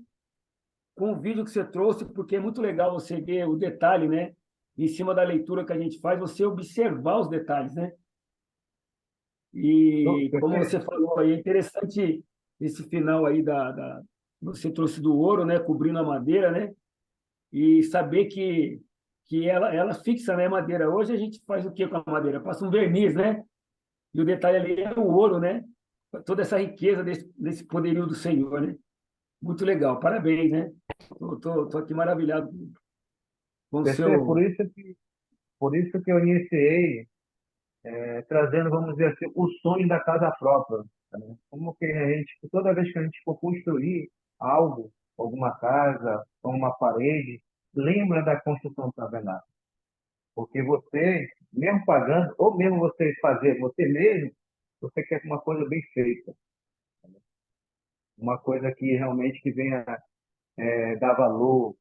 com o vídeo que você trouxe, porque é muito legal você ver o detalhe, né? Em cima da leitura que a gente faz, você observar os detalhes, né? E como você falou aí, é interessante esse final aí você trouxe do ouro, né? Cobrindo a madeira, né? E saber que ela fixa, né, a madeira. Hoje a gente faz o que com a madeira? Passa um verniz, né? E o detalhe ali é o ouro, né? Toda essa riqueza desse poderio do Senhor, né? Muito legal, parabéns, né? Tô aqui maravilhado com o PC, seu. por isso que eu iniciei trazendo, vamos dizer assim, o sonho da casa própria. Né? Como que a gente, toda vez que a gente for construir algo, alguma casa, ou uma parede, lembra da construção do tabernáculo. Porque você, mesmo pagando, ou mesmo você fazer você mesmo, você quer uma coisa bem feita. Uma coisa que realmente que venha dar valor,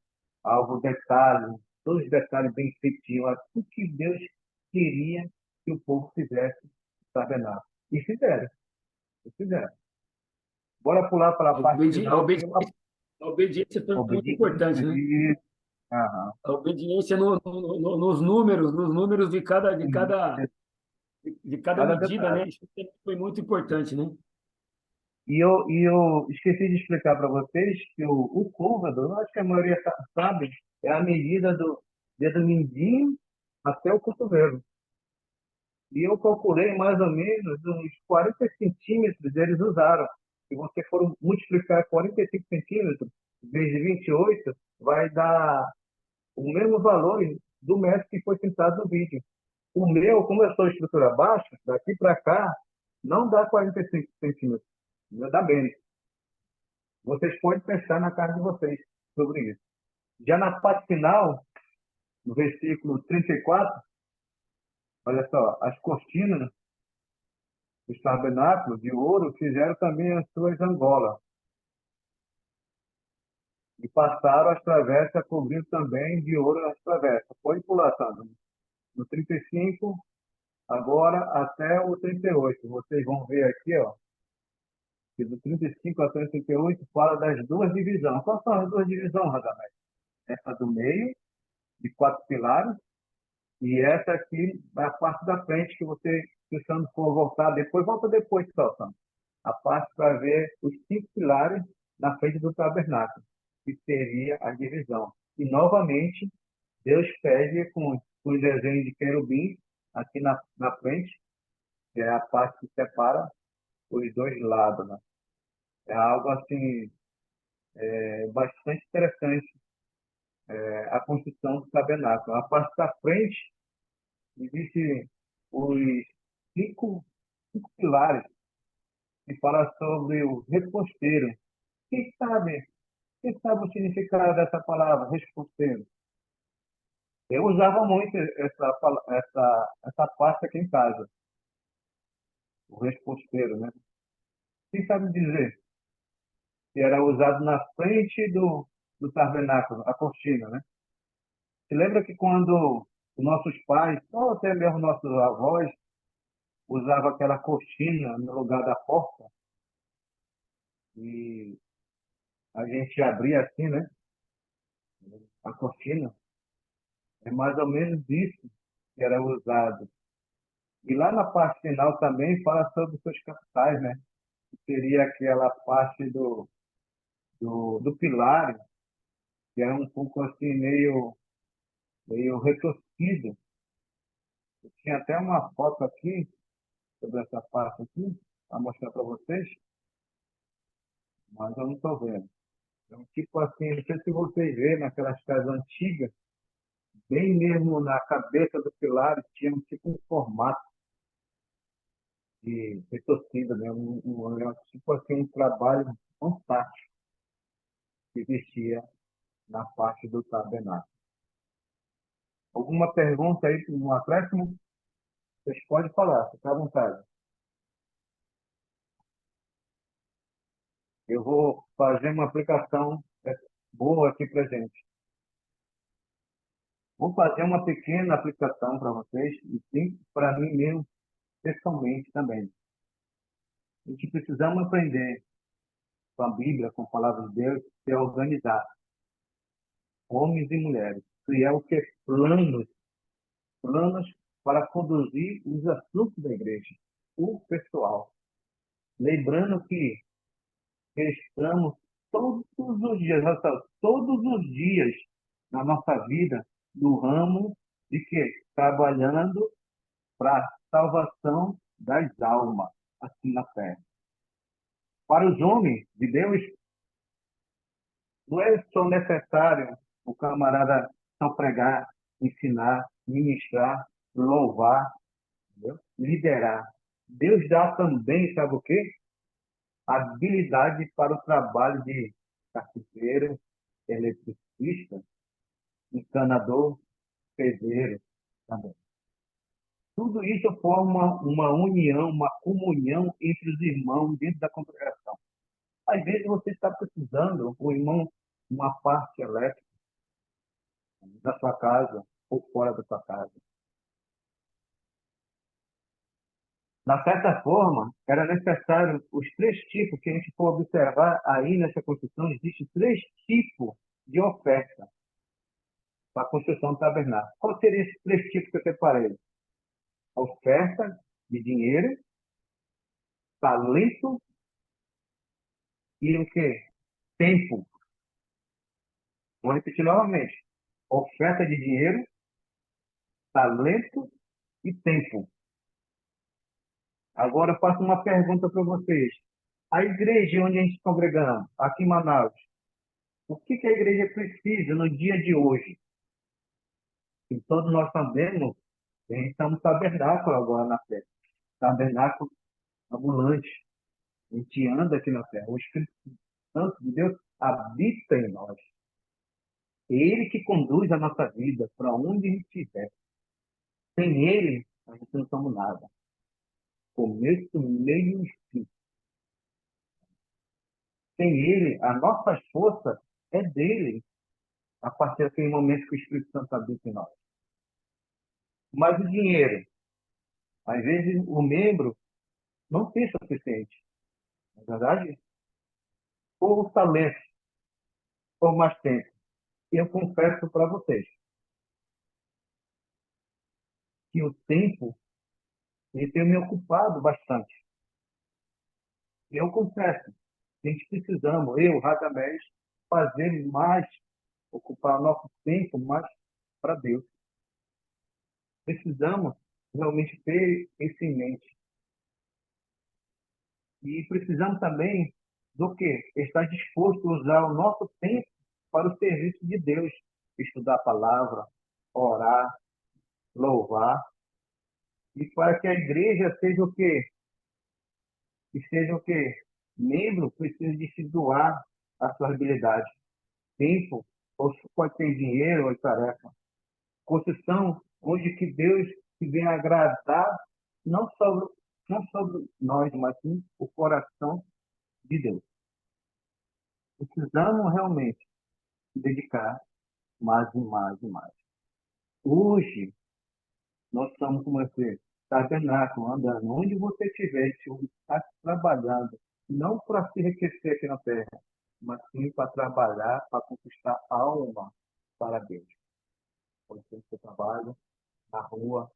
algo detalhe, todos os detalhes bem feitinhos, assim que Deus queria que o povo fizesse o tabernáculo. E fizeram, e fizeram. Bora pular para a A parte obedi- a final. Tem uma obediência, a obediência foi muito obediência importante, né? de... Aham. A obediência nos números de cada Cada medida, detalhe. né? Isso foi muito importante, né? E eu esqueci de explicar para vocês que o côvado, eu acho que a maioria sabe, é a medida do dedo mindinho até o cotovelo. E eu calculei mais ou menos uns 40 centímetros eles usaram. Se você for multiplicar 45 centímetros vezes 28, vai dar o mesmo valor do metro que foi pintado no vídeo. O meu, como eu sou estrutura baixa, daqui para cá, não dá 45 centímetros. Não dá menos. Vocês podem pensar na casa de vocês sobre isso. Já na parte final, no versículo 34, olha só, as cortinas dos tabernáculos de ouro fizeram também as suas angolas e passaram as travessas, cobrindo também de ouro as travessas. Pode pular, Sandro. No 35, agora até o 38. Vocês vão ver aqui, ó, que do 35 até o 38 fala das duas divisões. Quais são as duas divisões, Radamés? Essa do meio, de 4 pilares, e essa aqui é a parte da frente que você, se o Sandro for voltar depois, volta depois, só, Sandro. A parte para ver os 5 pilares na frente do tabernáculo, que seria a divisão. E, novamente, Deus pede com o desenho de querubim aqui na frente, que é a parte que separa os dois lados. Né? É algo assim bastante interessante, a construção do tabernáculo. A parte da frente, existe os cinco pilares que fala sobre o resposteiro. Quem sabe, quem sabe o significado dessa palavra, resposteiro? Eu usava muito essa parte aqui em casa, o resposteiro, né? Quem sabe dizer que era usado na frente do tabernáculo, a cortina, né? Se lembra que quando os nossos pais, ou até mesmo nossos avós, usavam aquela cortina no lugar da porta e a gente abria assim, né? A cortina, é mais ou menos isso que era usado. E lá na parte final também fala sobre os seus capitais, né? Que seria aquela parte do pilar, que é um pouco assim, meio retorcido. Eu tinha até uma foto aqui, sobre essa parte aqui, para mostrar para vocês, mas eu não estou vendo. Então, tipo assim, não sei se vocês veem naquelas casas antigas, bem mesmo na cabeça do pilar, tinha tipo um formato de retorcida, né? Tipo assim, um trabalho fantástico que existia na parte do tabernáculo. Alguma pergunta aí, um acréscimo? Vocês podem falar, fica à vontade. Eu vou fazer uma aplicação boa aqui para gente. Vou fazer uma pequena aplicação para vocês e sim para mim mesmo, pessoalmente também. A gente precisamos aprender com a Bíblia, com a palavra de Deus, ser organizado. homens e mulheres, criar o que? Planos para conduzir os assuntos da igreja, o pessoal. Lembrando que estamos todos os dias, todos os dias na nossa vida, no ramo de quê? Trabalhando para a salvação das almas aqui na terra. Para os homens de Deus, não é só necessário o camarada só pregar, ensinar, ministrar, louvar, entendeu? Liderar. Deus dá também, sabe o quê? Habilidade para o trabalho de carpinteiro, eletricista, encanador, pedreiro também. Tudo isso forma uma união, uma comunhão entre os irmãos dentro da congregação. Às vezes você está precisando, o irmão, uma parte elétrica da sua casa ou fora da sua casa. Da certa forma, era necessário os três tipos que a gente for observar aí nessa construção. Existem três tipos de oferta para a construção do tabernáculo. Qual seriam esses três tipos que eu separei? A oferta de dinheiro, talento e o quê? Tempo. Vou repetir novamente. Oferta de dinheiro, talento e tempo. Agora eu faço uma pergunta para vocês. A igreja onde a gente está congregando, aqui em Manaus, o que a igreja precisa no dia de hoje? E todos nós sabemos que a gente está no tabernáculo agora na terra. Tabernáculo ambulante. A gente anda aqui na terra. O Espírito Santo de Deus habita em nós. É Ele que conduz a nossa vida para onde a gente estiver. Sem Ele, a gente não somos nada. Começo, meio e fim. Sem Ele, a nossa força é dele, a partir daquele momento que o Espírito Santo habita em nós. Mas o dinheiro, às vezes o membro não tem suficiente. Na verdade, ou o talento, ou mais tempo. E eu confesso para vocês que o tempo ele tem me ocupado bastante. Eu confesso, a gente precisamos, eu, Radamés, fazer mais, ocupar nosso tempo mais para Deus. Precisamos realmente ter isso em mente. E precisamos também do quê? Estar disposto a usar o nosso tempo para o serviço de Deus. Estudar a palavra, orar, louvar. E para que a igreja seja o quê? Que seja o quê? Membro precisa de se doar a sua habilidade. Tempo, ou pode ter dinheiro ou tarefa. Construção onde que Deus se venha agradar não sobre nós, mas sim o coração de Deus. Precisamos realmente dedicar mais e mais e mais. Hoje, nós estamos com você, tabernáculo, andando. Onde você estiver, está trabalhando, não para se enriquecer aqui na terra, mas sim para trabalhar, para conquistar alma para Deus. Pode ser no seu trabalho, na rua,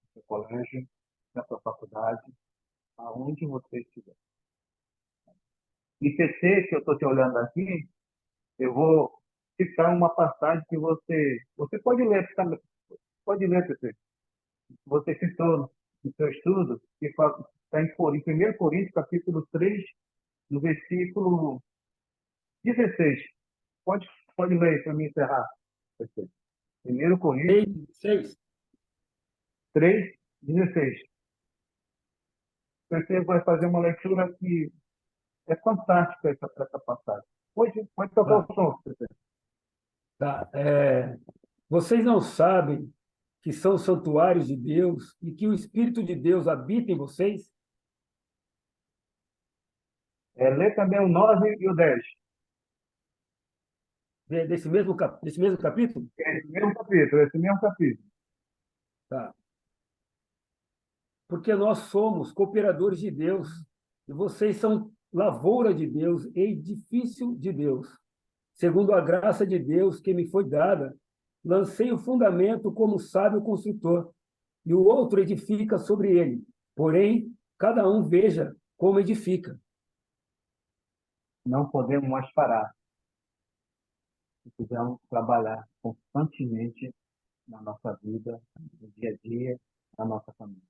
no seu colégio, na sua faculdade, aonde você estiver. E PC, que eu estou te olhando aqui, eu vou citar uma passagem que você pode ler também. Pode ler, PC. Você citou no seu estudo, que está em 1 Coríntios, capítulo 3, no versículo 16. Pode ler para me encerrar, PC. 1 Coríntios 3, 16. Você vai fazer uma leitura que é fantástica essa passagem. Pode tocar o som, PC. Tá? Vocês não sabem que são santuários de Deus e que o Espírito de Deus habita em vocês? Lê também o 9 e o 10. Desse mesmo capítulo? Esse mesmo capítulo. Tá. Porque nós somos cooperadores de Deus, e vocês são lavoura de Deus, edifício de Deus. segundo a graça de Deus que me foi dada, lancei o fundamento como sábio construtor, e o outro edifica sobre ele. Porém, cada um veja como edifica. Não podemos mais parar. Precisamos trabalhar constantemente na nossa vida, no dia a dia, na nossa família.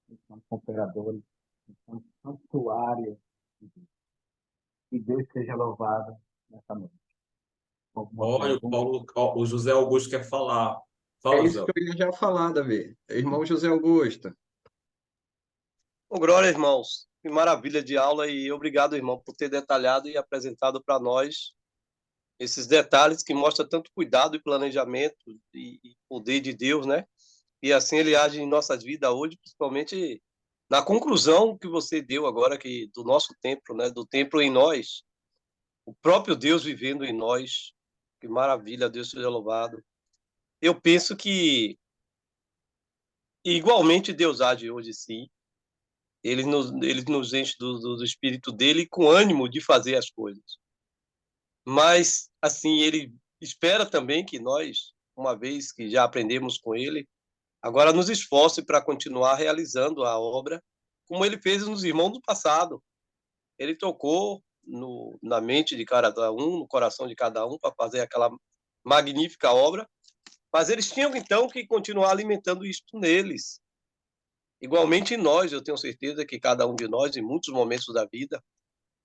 Nós somos cooperadores, nós somos santuários de Deus. Que Deus seja louvado nessa noite. Alguma Olha, o pergunta? Paulo, ó, o José Augusto quer falar. É Fala, isso José. que eu ia já falar, Davi. Irmão José Augusto. Ô, glória, irmãos. Que maravilha de aula e obrigado, irmão, por ter detalhado e apresentado para nós esses detalhes que mostram tanto cuidado e planejamento e poder de Deus, né? E assim ele age em nossas vidas hoje, principalmente na conclusão que você deu agora que do nosso templo, né? Do templo em nós, o próprio Deus vivendo em nós. Que maravilha, Deus seja louvado. Eu penso que igualmente Deus age hoje, sim. Ele nos enche do Espírito dele com ânimo de fazer as coisas. Mas, assim, ele espera também que nós, uma vez que já aprendemos com ele, agora nos esforce para continuar realizando a obra como ele fez nos irmãos do passado. Ele tocou na mente de cada um, no coração de cada um, para fazer aquela magnífica obra, mas eles tinham, então, que continuar alimentando isto neles. Igualmente nós, eu tenho certeza que cada um de nós, em muitos momentos da vida,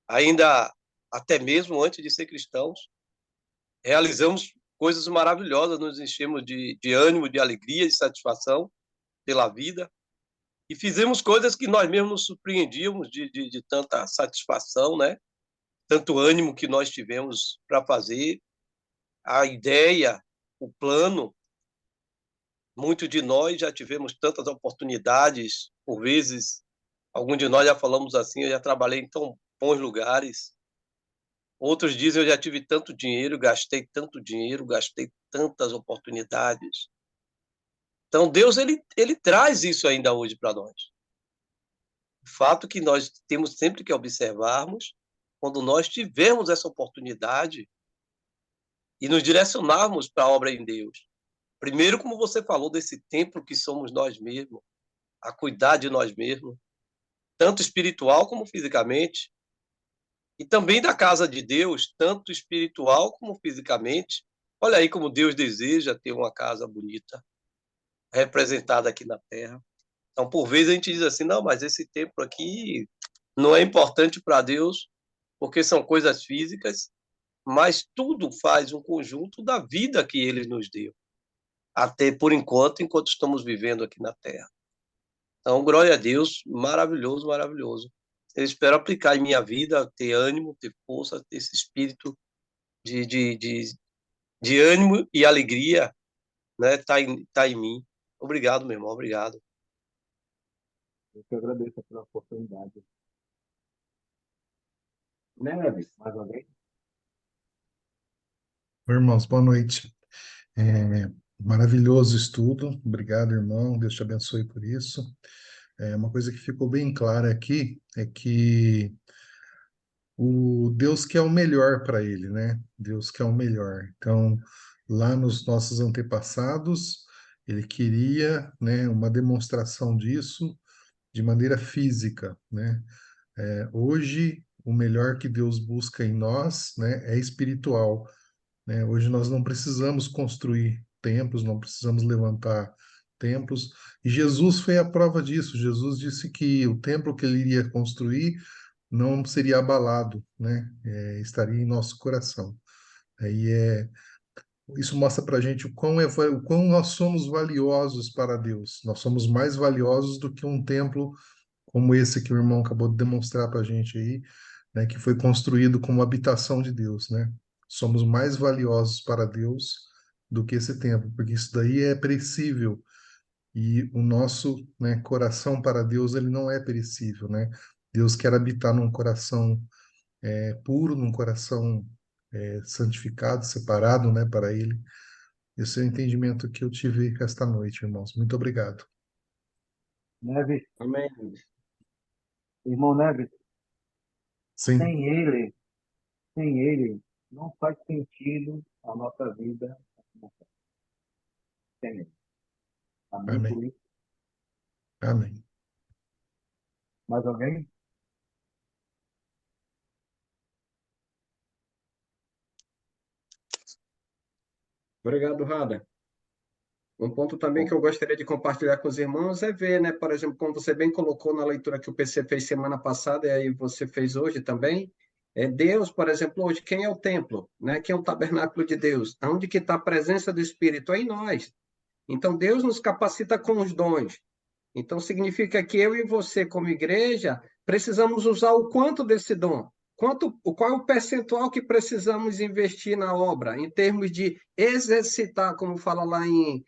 ainda até mesmo antes de ser cristãos, realizamos coisas maravilhosas, nos enchemos de ânimo, de alegria, de satisfação pela vida, e fizemos coisas que nós mesmos nos surpreendíamos de tanta satisfação, né? Tanto ânimo que nós tivemos para fazer, a ideia, o plano. Muitos de nós já tivemos tantas oportunidades, por vezes, alguns de nós já falamos assim, eu já trabalhei em tão bons lugares. Outros dizem, eu já tive tanto dinheiro, gastei tantas oportunidades. Então, Deus, ele traz isso ainda hoje para nós. O fato que nós temos sempre que observarmos, quando nós tivermos essa oportunidade e nos direcionarmos para a obra em Deus. Primeiro, como você falou, desse templo que somos nós mesmos, a cuidar de nós mesmos, tanto espiritual como fisicamente, e também da casa de Deus, tanto espiritual como fisicamente. Olha aí como Deus deseja ter uma casa bonita, representada aqui na Terra. Então, por vezes a gente diz assim, não, mas esse templo aqui não é importante para Deus, porque são coisas físicas, mas tudo faz um conjunto da vida que Ele nos deu, até por enquanto estamos vivendo aqui na Terra. Então, glória a Deus, maravilhoso, maravilhoso. Eu espero aplicar em minha vida, ter ânimo, ter força, ter esse espírito de ânimo e alegria, né? Tá em mim. Obrigado, meu irmão, obrigado. Eu que agradeço pela oportunidade. Neves. Mais alguém? Irmãos, boa noite. Maravilhoso estudo. Obrigado, irmão. Deus te abençoe por isso. Uma coisa que ficou bem clara aqui é que o Deus quer o melhor para ele, né? Deus quer o melhor. Então, lá nos nossos antepassados, ele queria, né, uma demonstração disso de maneira física, né? Hoje, o melhor que Deus busca em nós, né, é espiritual, né? Hoje nós não precisamos construir templos, não precisamos levantar templos. E Jesus foi a prova disso. Jesus disse que o templo que ele iria construir não seria abalado, né? Estaria em nosso coração. Aí isso mostra para a gente o quão nós somos valiosos para Deus. Nós somos mais valiosos do que um templo como esse que o irmão acabou de demonstrar para a gente aí, né? Que foi construído como habitação de Deus, né? Somos mais valiosos para Deus do que esse templo, porque isso daí é perecível. E o nosso, né, coração para Deus, ele não é perecível, né? Deus quer habitar num coração puro, num coração santificado, separado, né, para Ele. Esse é o entendimento que eu tive esta noite, irmãos. Muito obrigado. Neves, Amém. irmão Neves, Sim. sem ele, não faz sentido a nossa vida sem ele. Amém por Amém. isso? Amém. Mais alguém? Obrigado, Rada. Um ponto também que eu gostaria de compartilhar com os irmãos é ver, né, por exemplo, como você bem colocou na leitura que o PC fez semana passada e aí você fez hoje também, Deus, por exemplo, hoje, quem é o templo, né? Quem é o tabernáculo de Deus? Aonde que está a presença do Espírito? É em nós. Então, Deus nos capacita com os dons. Então, significa que eu e você, como igreja, precisamos usar o quanto desse dom? Qual é o percentual que precisamos investir na obra, em termos de exercitar, como fala lá em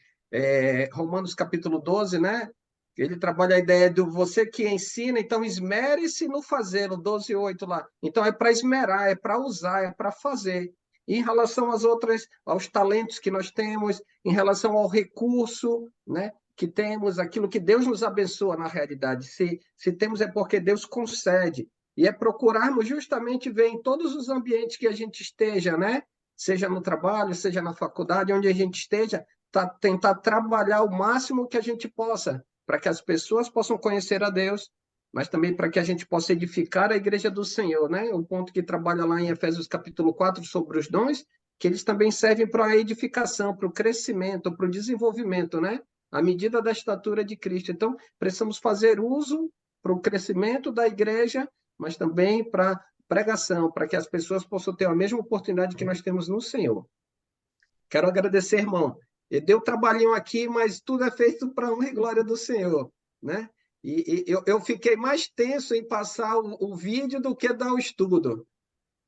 Romanos capítulo 12, né? Ele trabalha a ideia do você que ensina, então esmere-se no fazê-lo, 12:8 lá. Então é para esmerar, é para usar, é para fazer. E em relação aos talentos que nós temos, em relação ao recurso, né? Que temos, aquilo que Deus nos abençoa na realidade. Se temos é porque Deus concede. E é procurarmos justamente ver em todos os ambientes que a gente esteja, né? Seja no trabalho, seja na faculdade, onde a gente esteja, tentar trabalhar o máximo que a gente possa, para que as pessoas possam conhecer a Deus, mas também para que a gente possa edificar a igreja do Senhor, né? Um ponto que trabalha lá em Efésios capítulo 4 sobre os dons, que eles também servem para a edificação, para o crescimento, para o desenvolvimento, né? À medida da estatura de Cristo. Então, precisamos fazer uso para o crescimento da igreja, mas também para pregação, para que as pessoas possam ter a mesma oportunidade que nós temos no Senhor. Quero agradecer, irmão. Deu trabalhinho aqui, mas tudo é feito para a honra e glória do Senhor, né? E eu fiquei mais tenso em passar o vídeo do que dar o estudo.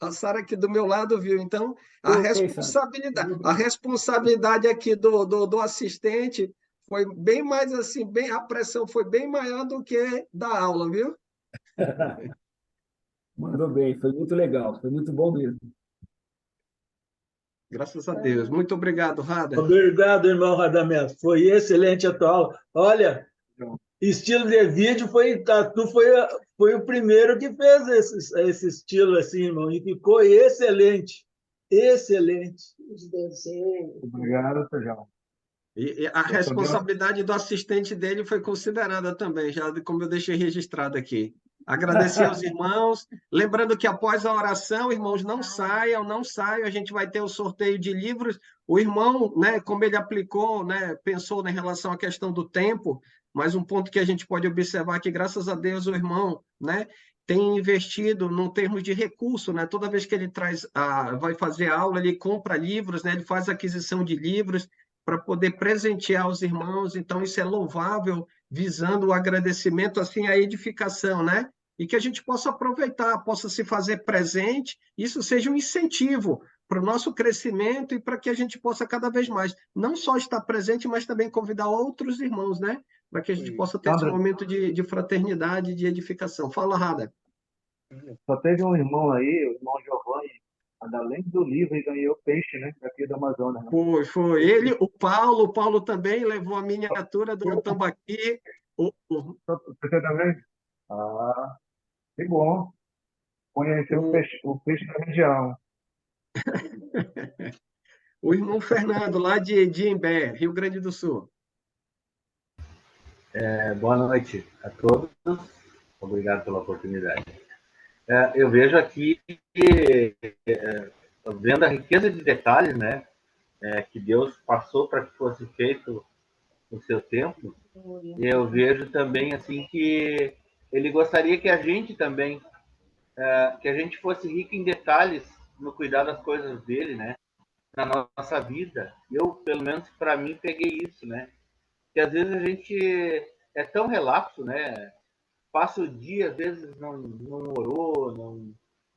A Sara aqui do meu lado viu. Então, a responsabilidade aqui do assistente foi bem mais assim, a pressão foi bem maior do que da aula, viu? Mandou bem, foi muito legal, foi muito bom mesmo. Graças a Deus. Muito obrigado, Rada. Obrigado, irmão Radamés. Foi excelente a tua aula. Olha, estilo de vídeo foi o primeiro que fez esse estilo assim, irmão, e ficou excelente. Excelente. Obrigado, Sejão. E a responsabilidade do assistente dele foi considerada também, já como eu deixei registrado aqui. Agradecer aos irmãos. Lembrando que após a oração, irmãos, não saiam, a gente vai ter o sorteio de livros. O irmão, né, como ele aplicou, né, pensou em relação à questão do tempo, mas um ponto que a gente pode observar que, graças a Deus, o irmão, né, tem investido no termos de recurso, né? Toda vez que ele vai fazer aula, ele compra livros, né? Ele faz aquisição de livros para poder presentear os irmãos. Então, isso é louvável, visando o agradecimento, assim, a edificação, né? E que a gente possa aproveitar, possa se fazer presente, isso seja um incentivo para o nosso crescimento e para que a gente possa cada vez mais, não só estar presente, mas também convidar outros irmãos, né? Para que a gente possa ter esse momento de fraternidade, de edificação. Fala, Rada. Só teve um irmão aí, o irmão Giovanni, além do livro, ele ganhou peixe, né? Aqui do Amazonas. Né? Foi. Ele, o Paulo também levou a miniatura do tambaqui. Você também? Ah, que bom. Conhecer o peixe da região. O irmão Fernando, lá de Imbé, Rio Grande do Sul. Boa noite a todos. Obrigado pela oportunidade. Eu vejo aqui, vendo a riqueza de detalhes, né, que Deus passou para que fosse feito no seu tempo, eu vejo também assim que Ele gostaria que a gente também, que a gente fosse rico em detalhes no cuidar das coisas dele, né, na nossa vida. Eu, pelo menos para mim, peguei isso, né, que às vezes a gente é tão relapso, né, passa o dia, às vezes não orou,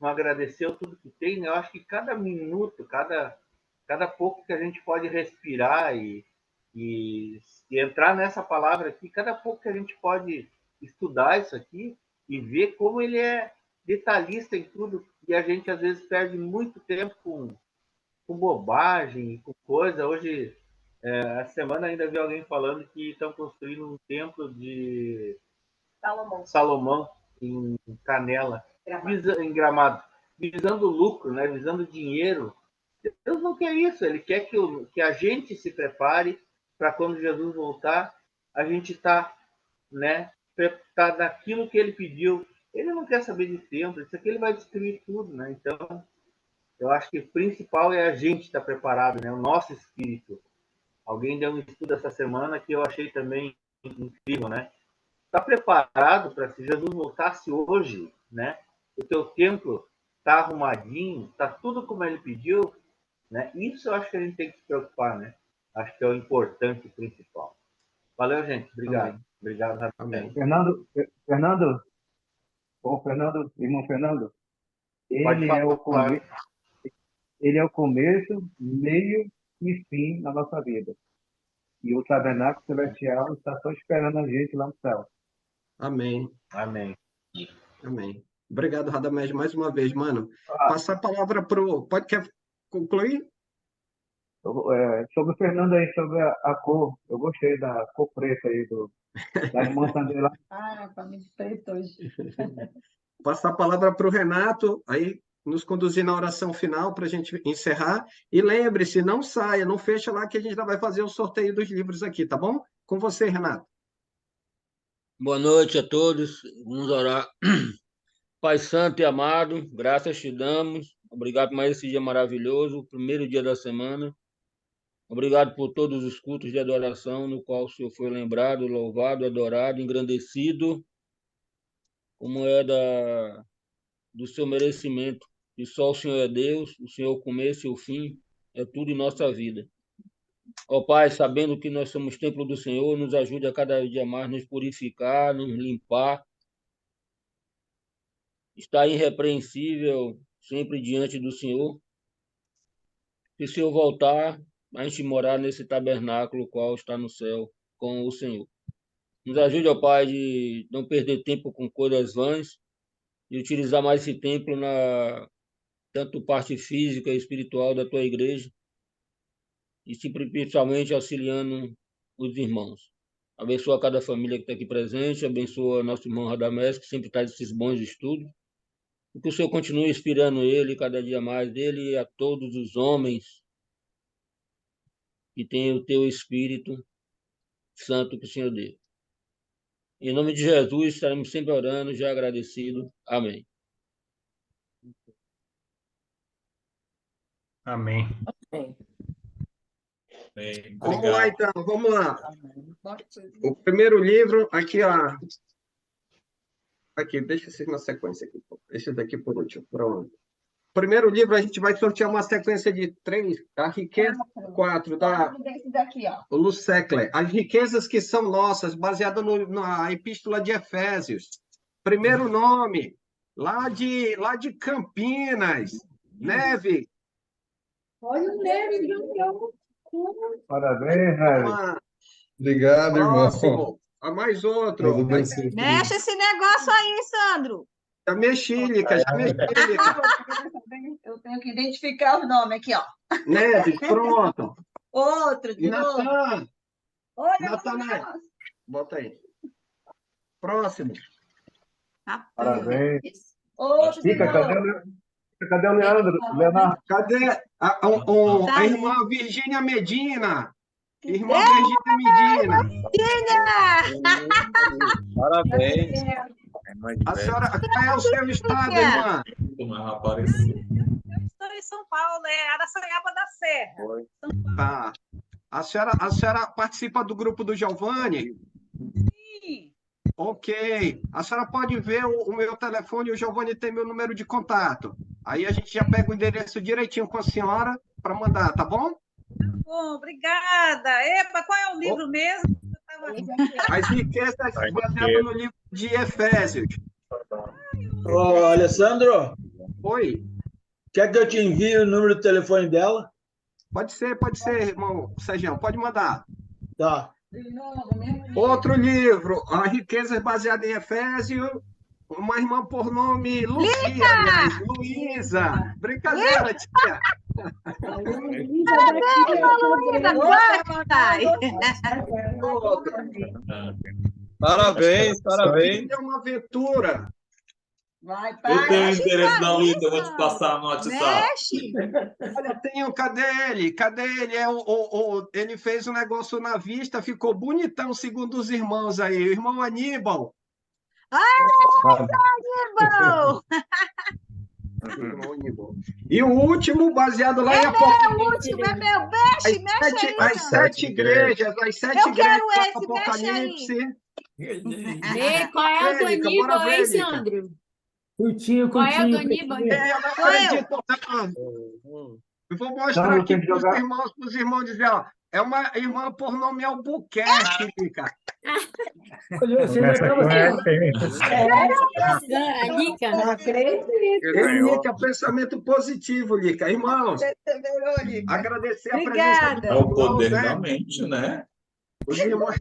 não agradeceu tudo que tem, né? Eu acho que cada minuto, cada pouco que a gente pode respirar e entrar nessa palavra aqui, cada pouco que a gente pode estudar isso aqui e ver como ele é detalhista em tudo, e a gente às vezes perde muito tempo com bobagem, com coisa. Hoje, essa semana ainda vi alguém falando que estão construindo um templo de Salomão em Canela, em Gramado. visando lucro, né? Visando dinheiro. Deus não quer isso, ele quer que a gente se prepare para quando Jesus voltar, a gente está, né, tá naquilo que ele pediu. Ele não quer saber de tempo, isso aqui ele vai destruir tudo, né? Então, eu acho que o principal é a gente estar preparado, né? O nosso espírito. Alguém deu um estudo essa semana que eu achei também incrível, né? Está preparado para se Jesus voltasse hoje, né? O teu templo está arrumadinho, está tudo como ele pediu, né? Isso eu acho que a gente tem que se preocupar, né? Acho que é o importante e principal. Valeu, gente. Obrigado. Amém. Obrigado, Amém. Fernando, irmão Fernando, Pode ele é o falar. ele é o começo, meio e fim na nossa vida. E o tabernáculo celestial está só esperando a gente lá no céu. Amém. Amém. Amém. Obrigado, Radamés, mais uma vez, mano. Passar a palavra para o... Quer concluir? Sobre o Fernando aí, sobre a cor, eu gostei da cor preta aí da irmã também lá. Ah, para mim preto hoje. Passar a palavra para o Renato, aí nos conduzir na oração final para a gente encerrar. E lembre-se, não saia, não fecha lá que a gente já vai fazer o sorteio dos livros aqui, tá bom? Com você, Renato. Boa noite a todos. Vamos orar. Pai Santo e amado, graças te damos. Obrigado por mais esse dia maravilhoso, o primeiro dia da semana. Obrigado por todos os cultos de adoração no qual o Senhor foi lembrado, louvado, adorado, engrandecido, como é do seu merecimento. E só o Senhor é Deus, o Senhor é o começo e o fim, é tudo em nossa vida. Ó Pai, sabendo que nós somos templo do Senhor, nos ajude a cada dia mais nos purificar, nos limpar, estar irrepreensível sempre diante do Senhor. Se o Senhor voltar, a gente morar nesse tabernáculo qual está no céu com o Senhor. Nos ajude, ó Pai, de não perder tempo com coisas vãs e utilizar mais esse templo na tanto parte física e espiritual da tua igreja e principalmente auxiliando os irmãos. Abençoa cada família que está aqui presente, abençoa nosso irmão Radamés, que sempre está nesses bons estudos, e que o Senhor continue inspirando ele cada dia mais, ele e a todos os homens que têm o teu Espírito Santo que o Senhor deu. Em nome de Jesus, estaremos sempre orando, já agradecido. Amém. Amém. Vamos lá, então, vamos lá. O primeiro livro, aqui, ó. Aqui, deixa esse na sequência aqui. Esse daqui por último. Pronto. Primeiro livro, a gente vai sortear uma sequência de 3, a riqueza 4, da Desse daqui, ó. Luz Seckler. As riquezas que são nossas, baseada na Epístola de Efésios. Primeiro nome, lá de Campinas. Neve. Olha o Neve, Parabéns, Harry. Obrigado, Próximo. irmão. A mais outro. Deus abençoe. Mexe esse negócio aí, Sandro. Já mexílica, já mexílica. Eu tenho que identificar os nomes aqui, ó. Neve, pronto. Outro, de novo. Natan. Olha, Natanael. Bota aí. Próximo. Parabéns. Outro de Fica, novo. cadê o Leandro? Leonardo? Cadê a irmã Virgínia Medina? Irmã Virgínia Medina. Parabéns. A senhora, qual é o seu estado, irmã? Estou em São Paulo, é Araçaiaba da Serra. Tá. A senhora participa do grupo do Giovanni? Sim. Ok. A senhora pode ver o meu telefone, o Giovanni tem meu número de contato. Aí a gente já pega o endereço direitinho com a senhora para mandar, tá bom? Bom, obrigada. Epa, qual é o livro mesmo? As riquezas baseadas no livro de Efésios. Ô, Alessandro, Oi. quer que eu te envie o número do telefone dela? Pode ser, irmão Sérgio, pode mandar. Tá. Outro livro, A Riqueza Baseada em Efésios, uma irmã por nome Luísa. Brincadeira, tia. Parabéns, parabéns. É uma aventura. Vai, Eu tenho o mexe endereço isso da aí, Lita, eu vou te passar no WhatsApp. mexe. Olha, tenho, cadê ele? Cadê ele? Ele fez um negócio na vista, ficou bonitão, segundo os irmãos aí. O irmão Aníbal. Aníbal! Irmão Aníbal. E o último, baseado lá em É meu, o último é meu. Mexe, mexe aí. As sete igrejas, Eu quero do esse, mexe Apocalipse. Ei, qual é o do Lica, Aníbal, bora ver, hein, Lica. Sandro? Curtinho, Qual é o do curtinho. Aníbal? Eu não Sou eu. acredito, não. Eu vou mostrar Sandro, aqui tem que para jogar. os irmãos dizer, ó. É uma irmã por nome Albuquerque, Lica. Olha, você já Começa estava com F, hein? Lica. Não acredito. Lica, pensamento positivo, Lica. Irmãos, agradecer a presença Obrigada. dos É o poder irmãos, da né? mente, né? Os irmãos,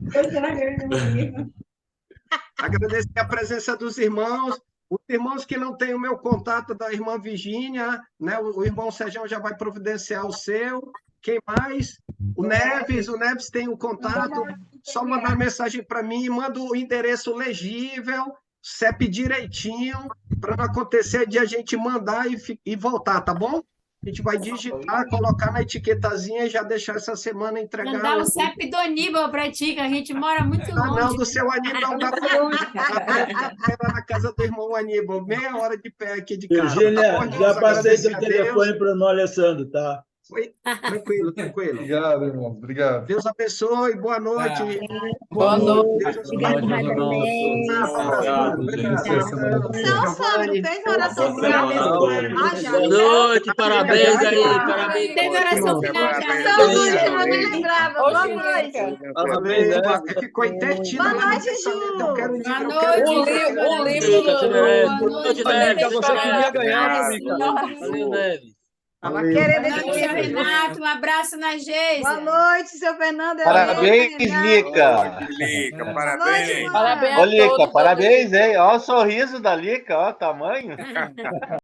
agradecer a presença dos irmãos. Os irmãos que não têm o meu contato da irmã Virgínia, né? O irmão Sérgio já vai providenciar o seu. Quem mais? O Neves tem o contato. Só mandar mensagem para mim, manda o endereço legível, CEP direitinho, para não acontecer de a gente mandar e voltar, tá bom? A gente vai digitar, colocar na etiquetazinha e já deixar essa semana entregar. Mandar o CEP do Aníbal pra ti, que a gente mora muito Ah, não, longe. do seu Aníbal dá para na casa do irmão Aníbal, meia hora de pé aqui de casa. Virgínia, Tá bom, já irmãos? passei Agradecer seu a Deus. telefone para o irmão Alessandro, tá? Foi tranquilo. Obrigado, irmão. Obrigado. Deus abençoe, boa noite. Boa noite. Deus nos Obrigada, Obrigado, gente. Não, Sandro, fez oração Boa semana a final. todos. Ah, já. Boa noite, parabéns aí, parabéns. Teve oração final já, Só um né? eu não me lembrava. Boa noite. Parabéns, ficou entretido. Boa mas noite, pensamento, Ju. eu quero Boa eu noite. quero O livro. Lica, você merece. Boa Boa noite, noite. Neves. Você queria ganhar, Lica. Valeu, Neves. Querendo Boa noite, seu Renato. Um abraço na Geisa. Boa noite, seu Fernando. Parabéns, Lica. Lica, Boa parabéns. noite, mãe. Parabéns Ô, a Lica, todos. parabéns, hein? Olha o sorriso da Lica, ó o tamanho.